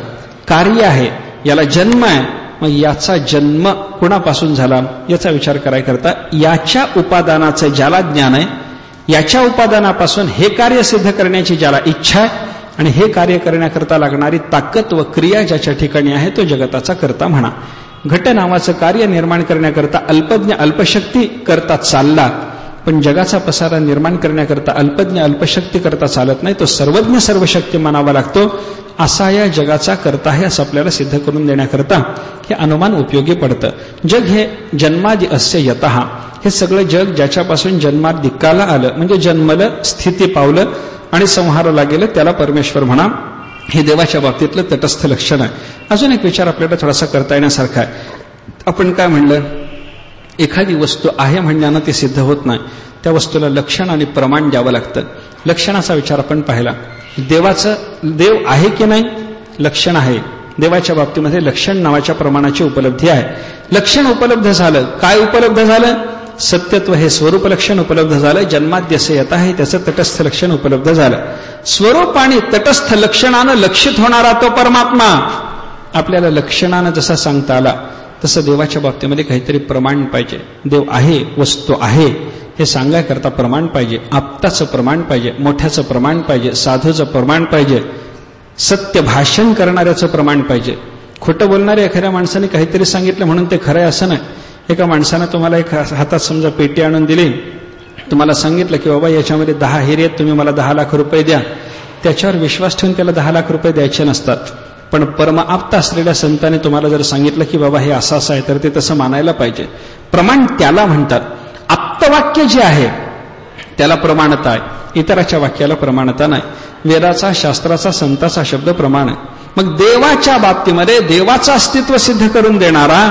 कार्य आहे याला जन्म आहे. मग याचा जन्म कुणापासून झाला याचा विचार करायकरता याच्या उपादानाचं ज्याला ज्ञान आहे याच्या उपादानापासून हे कार्य सिद्ध करण्याची ज्याला इच्छा आहे आणि हे कार्य करण्याकरता लागणारी ताकद व क्रिया ज्याच्या ठिकाणी आहे तो जगताचा कर्ता म्हणा. घट नावाचं कार्य निर्माण करण्याकरता अल्पज्ञ अल्पशक्ती करता चालला पण जगाचा पसारा निर्माण करण्याकरता अल्पज्ञ अल्पशक्ती करता चालत नाही. तो सर्वज्ञ सर्वशक्ती मानावा लागतो. असा या जगाचा करता आहे असं आपल्याला सिद्ध करून देण्याकरता हे अनुमान उपयोगी पडतं. जग हे जन्मादि अस्य यतः हे सगळं जग ज्याच्यापासून जन्मात दिक्काला आलं म्हणजे जन्मलं स्थिती पावलं आणि संहाराला गेलं त्याला परमेश्वर म्हणा. हे देवाच्या बाबतीतलं तटस्थ लक्षण आहे. अजून एक विचार आपल्याला थोडासा करता येण्यासारखा आहे. आपण काय म्हणलं एखादी वस्तू आहे म्हणण्यानं ती सिद्ध होत नाही. त्या वस्तूला लक्षण आणि प्रमाण द्यावं लागतं. लक्षणाचा विचार आपण पाहिला. देव आहे की नाही लक्षण आहे. देवाच्या बाबतीमध्ये लक्षण नावाच्या प्रमाणाची उपलब्धी आहे. लक्षण उपलब्ध झालं काय उपलब्ध झालं सत्यत्व हे स्वरूप लक्षण उपलब्ध झालं. जन्माद्यसे येत आहे त्याचं तटस्थ लक्षण उपलब्ध झालं. स्वरूप आणि तटस्थ लक्षणानं लक्षित होणारा तो परमात्मा आपल्याला लक्षणानं जसा सांगता आला तसं देवाच्या बाबतीमध्ये काहीतरी प्रमाण पाहिजे. देव आहे वस्तू आहे हे सांगायकरता प्रमाण पाहिजे. आप्ताचं प्रमाण पाहिजे. मोठ्याचं प्रमाण पाहिजे. साधूचं प्रमाण पाहिजे. सत्य भाषण करणाऱ्याचं प्रमाण पाहिजे. खोटं बोलणाऱ्या एखाद्या माणसाने काहीतरी सांगितलं म्हणून ते खरं आहे असं नाही. एका माणसानं तुम्हाला एक हातात समजा पेटी आणून दिली तुम्हाला सांगितलं की बाबा याच्यामध्ये 10 हिरे आहेत तुम्ही मला 10 लाख रुपये द्या. त्याच्यावर विश्वास ठेवून त्याला 10 लाख रुपये द्यायचे नसतात. पण परम आप्त असलेल्या संतांनी तुम्हाला जर सांगितलं की बाबा हे असं असं आहे तर ते तसं मानायला पाहिजे. प्रमाण त्याला म्हणतात. आप्तवाक्य जे आहे त्याला प्रमाणता आहे. इतराच्या वाक्याला प्रमाणता नाही. वेदाचा शास्त्राचा संताचा शब्द प्रमाण आहे. मग देवाच्या बाबतीमध्ये देवाचं अस्तित्व सिद्ध करून देणारा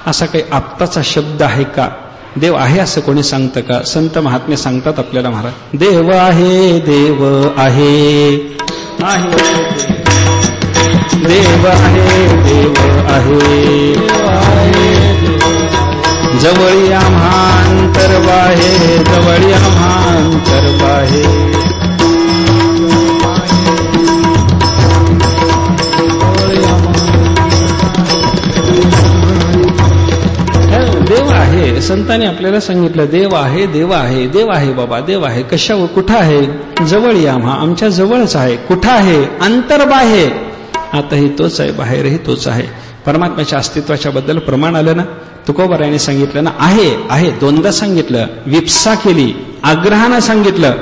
असा काही आप्ताचा शब्द आहे का. देव आहे असं कोणी सांगतं का. संत महात्मे सांगतात आपल्याला महाराज देव आहे देव आहे देव आहे देव आहे जवळी आम्हांतर बाहे जवळी आम्हांतर बाहे देव आहे. संतांनी आपल्याला सांगितलं देव आहे देव आहे देव आहे बाबा देव आहे. कशावर कुठं आहे जवळ आम्हा आमच्या जवळच आहे. कुठं आहे अंतर्बाहे आताही तोच आहे बाहेरही तोच आहे. परमात्म्याच्या अस्तित्वाच्या बद्दल प्रमाण आलं ना. तुकोबारायाने सांगितलं ना आहे आहे दोनदा सांगितलं. विप्सा केली आग्रहानं सांगितलं.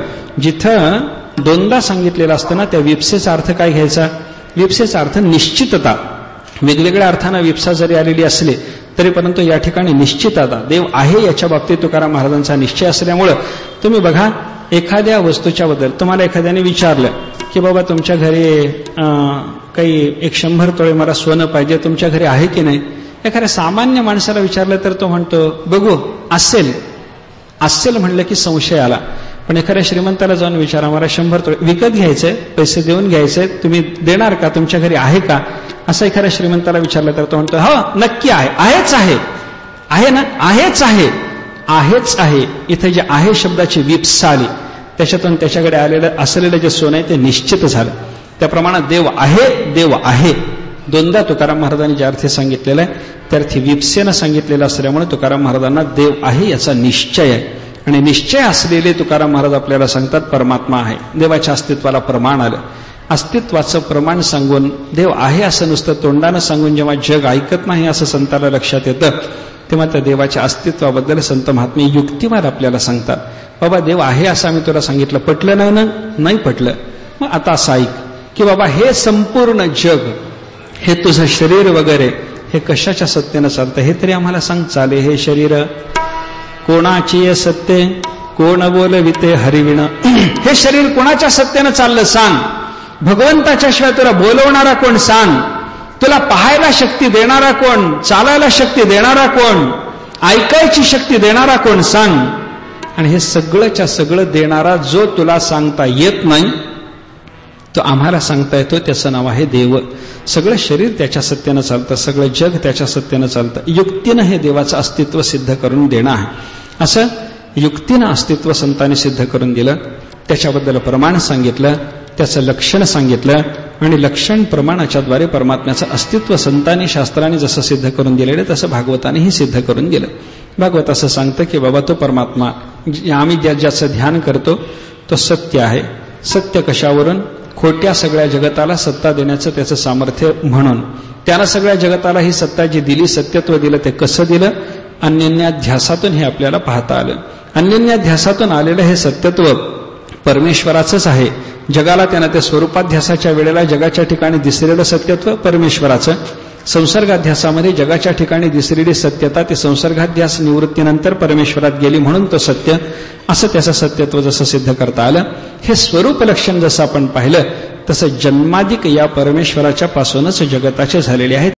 जिथं दोनदा सांगितलेलं असतं ना त्या विप्सेचा अर्थ काय घ्यायचा. विप्सेचा अर्थ निश्चितता. वेगवेगळ्या अर्थानं विप्सा जरी आलेली असली तरी परंतु या ठिकाणी निश्चितता देव आहे याच्या बाबतीत तुकाराम महाराजांचा निश्चय असल्यामुळं तुम्ही बघा एखाद्या वस्तूच्या बद्दल तुम्हाला एखाद्याने विचारलं की बाबा तुमच्या घरी काही 100 तोळे मला सोनं पाहिजे तुमच्या घरी आहे की नाही. एखाद्या सामान्य माणसाला विचारलं तर तो म्हणतो बघू असेल असेल म्हणलं की संशय आला. पण एखाद्या श्रीमंताला जाऊन विचारा मला 100 तोळे विकत घ्यायचे पैसे देऊन घ्यायचे तुम्ही देणार का तुमच्या घरी आहे का असं एखाद्या श्रीमंताला विचारलं तर तो म्हणतो हो नक्की आहे आहेच आहे आहे ना आहेच आहे आहेच आहे. इथे जे आहे शब्दाची विप्सा आली त्याच्यातून त्याच्याकडे आलेलं असलेलं जे सोनं आहे ते निश्चित झालं. त्याप्रमाणे देव आहे दोनदा तुकाराम महाराजांनी ज्या अर्थी सांगितलेलं आहे त्या अर्थी विप्सेनं सांगितलेलं असल्यामुळे तुकाराम महाराजांना देव आहे याचा निश्चय आहे. आणि निश्चय असलेले तुकाराम महाराज आपल्याला सांगतात परमात्मा आहे. देवाच्या अस्तित्वाला प्रमाण आलं. अस्तित्वाचं प्रमाण सांगून देव आहे असं नुसतं तोंडानं सांगून जेव्हा जग ऐकत नाही असं संताला लक्षात येतं तेव्हा त्या देवाच्या अस्तित्वाबद्दल संत महात्मे युक्तिवाद आपल्याला सांगतात. बाबा देव आहे असं आम्ही तुला सांगितलं पटलं नाही ना नाही पटलं मग आता असं ऐक की बाबा हे संपूर्ण जग, हे तुझं शरीर वगैरे हे कशाच्या सत्तेनं चालतं हे तरी आम्हाला सांग. चाले हे शरीर कोणाची सत्ते, कोण बोलविते हरिविण. हे शरीर कोणाच्या सत्तेनं चाललं सांग. भगवंताच्या शिवाय तुला बोलवणारा कोण सांग. तुला पाहायला शक्ती देणारा कोण, चालायला शक्ती देणारा कोण, ऐकायची शक्ती देणारा कोण सांग. आणि हे सगळंच्या सगळं देणारा जो तुला सांगता येत नाही तो आम्हाला सांगता येतो, त्याचं नाव आहे देव. सगळं शरीर त्याच्या सत्तेनं चालतं, सगळं जग त्याच्या सत्तेनं चालतं. युक्तीनं हे देवाचं अस्तित्व सिद्ध करून देणं आहे. असं युक्तीनं अस्तित्व संतांनी सिद्ध करून दिलं. त्याच्याबद्दल प्रमाण सांगितलं, त्याचं लक्षण सांगितलं आणि लक्षण प्रमाणाच्याद्वारे परमात्म्याचं अस्तित्व संतांनी शास्त्रांनी जसं सिद्ध करून दिलेलं तसं भागवतानेही सिद्ध करून दिलं. भागवत असं सांगतं की बाबा तो परमात्मा आम्ही ज्याचं ध्यान करतो तो सत्य आहे. सत्य कशावरून? खोट्या सगळ्या जगताला सत्ता देण्याचं त्याचं सामर्थ्य म्हणून. त्यानं सगळ्या जगताला ही सत्ता जी दिली, सत्यत्व दिलं, ते कसं दिलं? अन्यन्याध्यासातून हे आपल्याला पाहता आलं. अन्यन्याध्यासातून आलेलं हे सत्यत्व परमेश्वराचंच आहे. जगाला त्यानं ते स्वरूपाध्यासाच्या वेळेला जगाच्या ठिकाणी दिसलेलं सत्यत्व परमेश्वराचं. संसर्गाध्यासामध्ये जगाच्या ठिकाणी दिसलेली सत्यता ती संसर्गाध्यास निवृत्तीनंतर परमेश्वरात गेली म्हणून तो सत्य, असं त्याचं सत्यत्व जसं सिद्ध करता आलं. हे स्वरूप लक्षण जसं आपण पाहिलं तसं जन्मादिक या परमेश्वराच्या पासूनच जगताचे झालेले आहेत.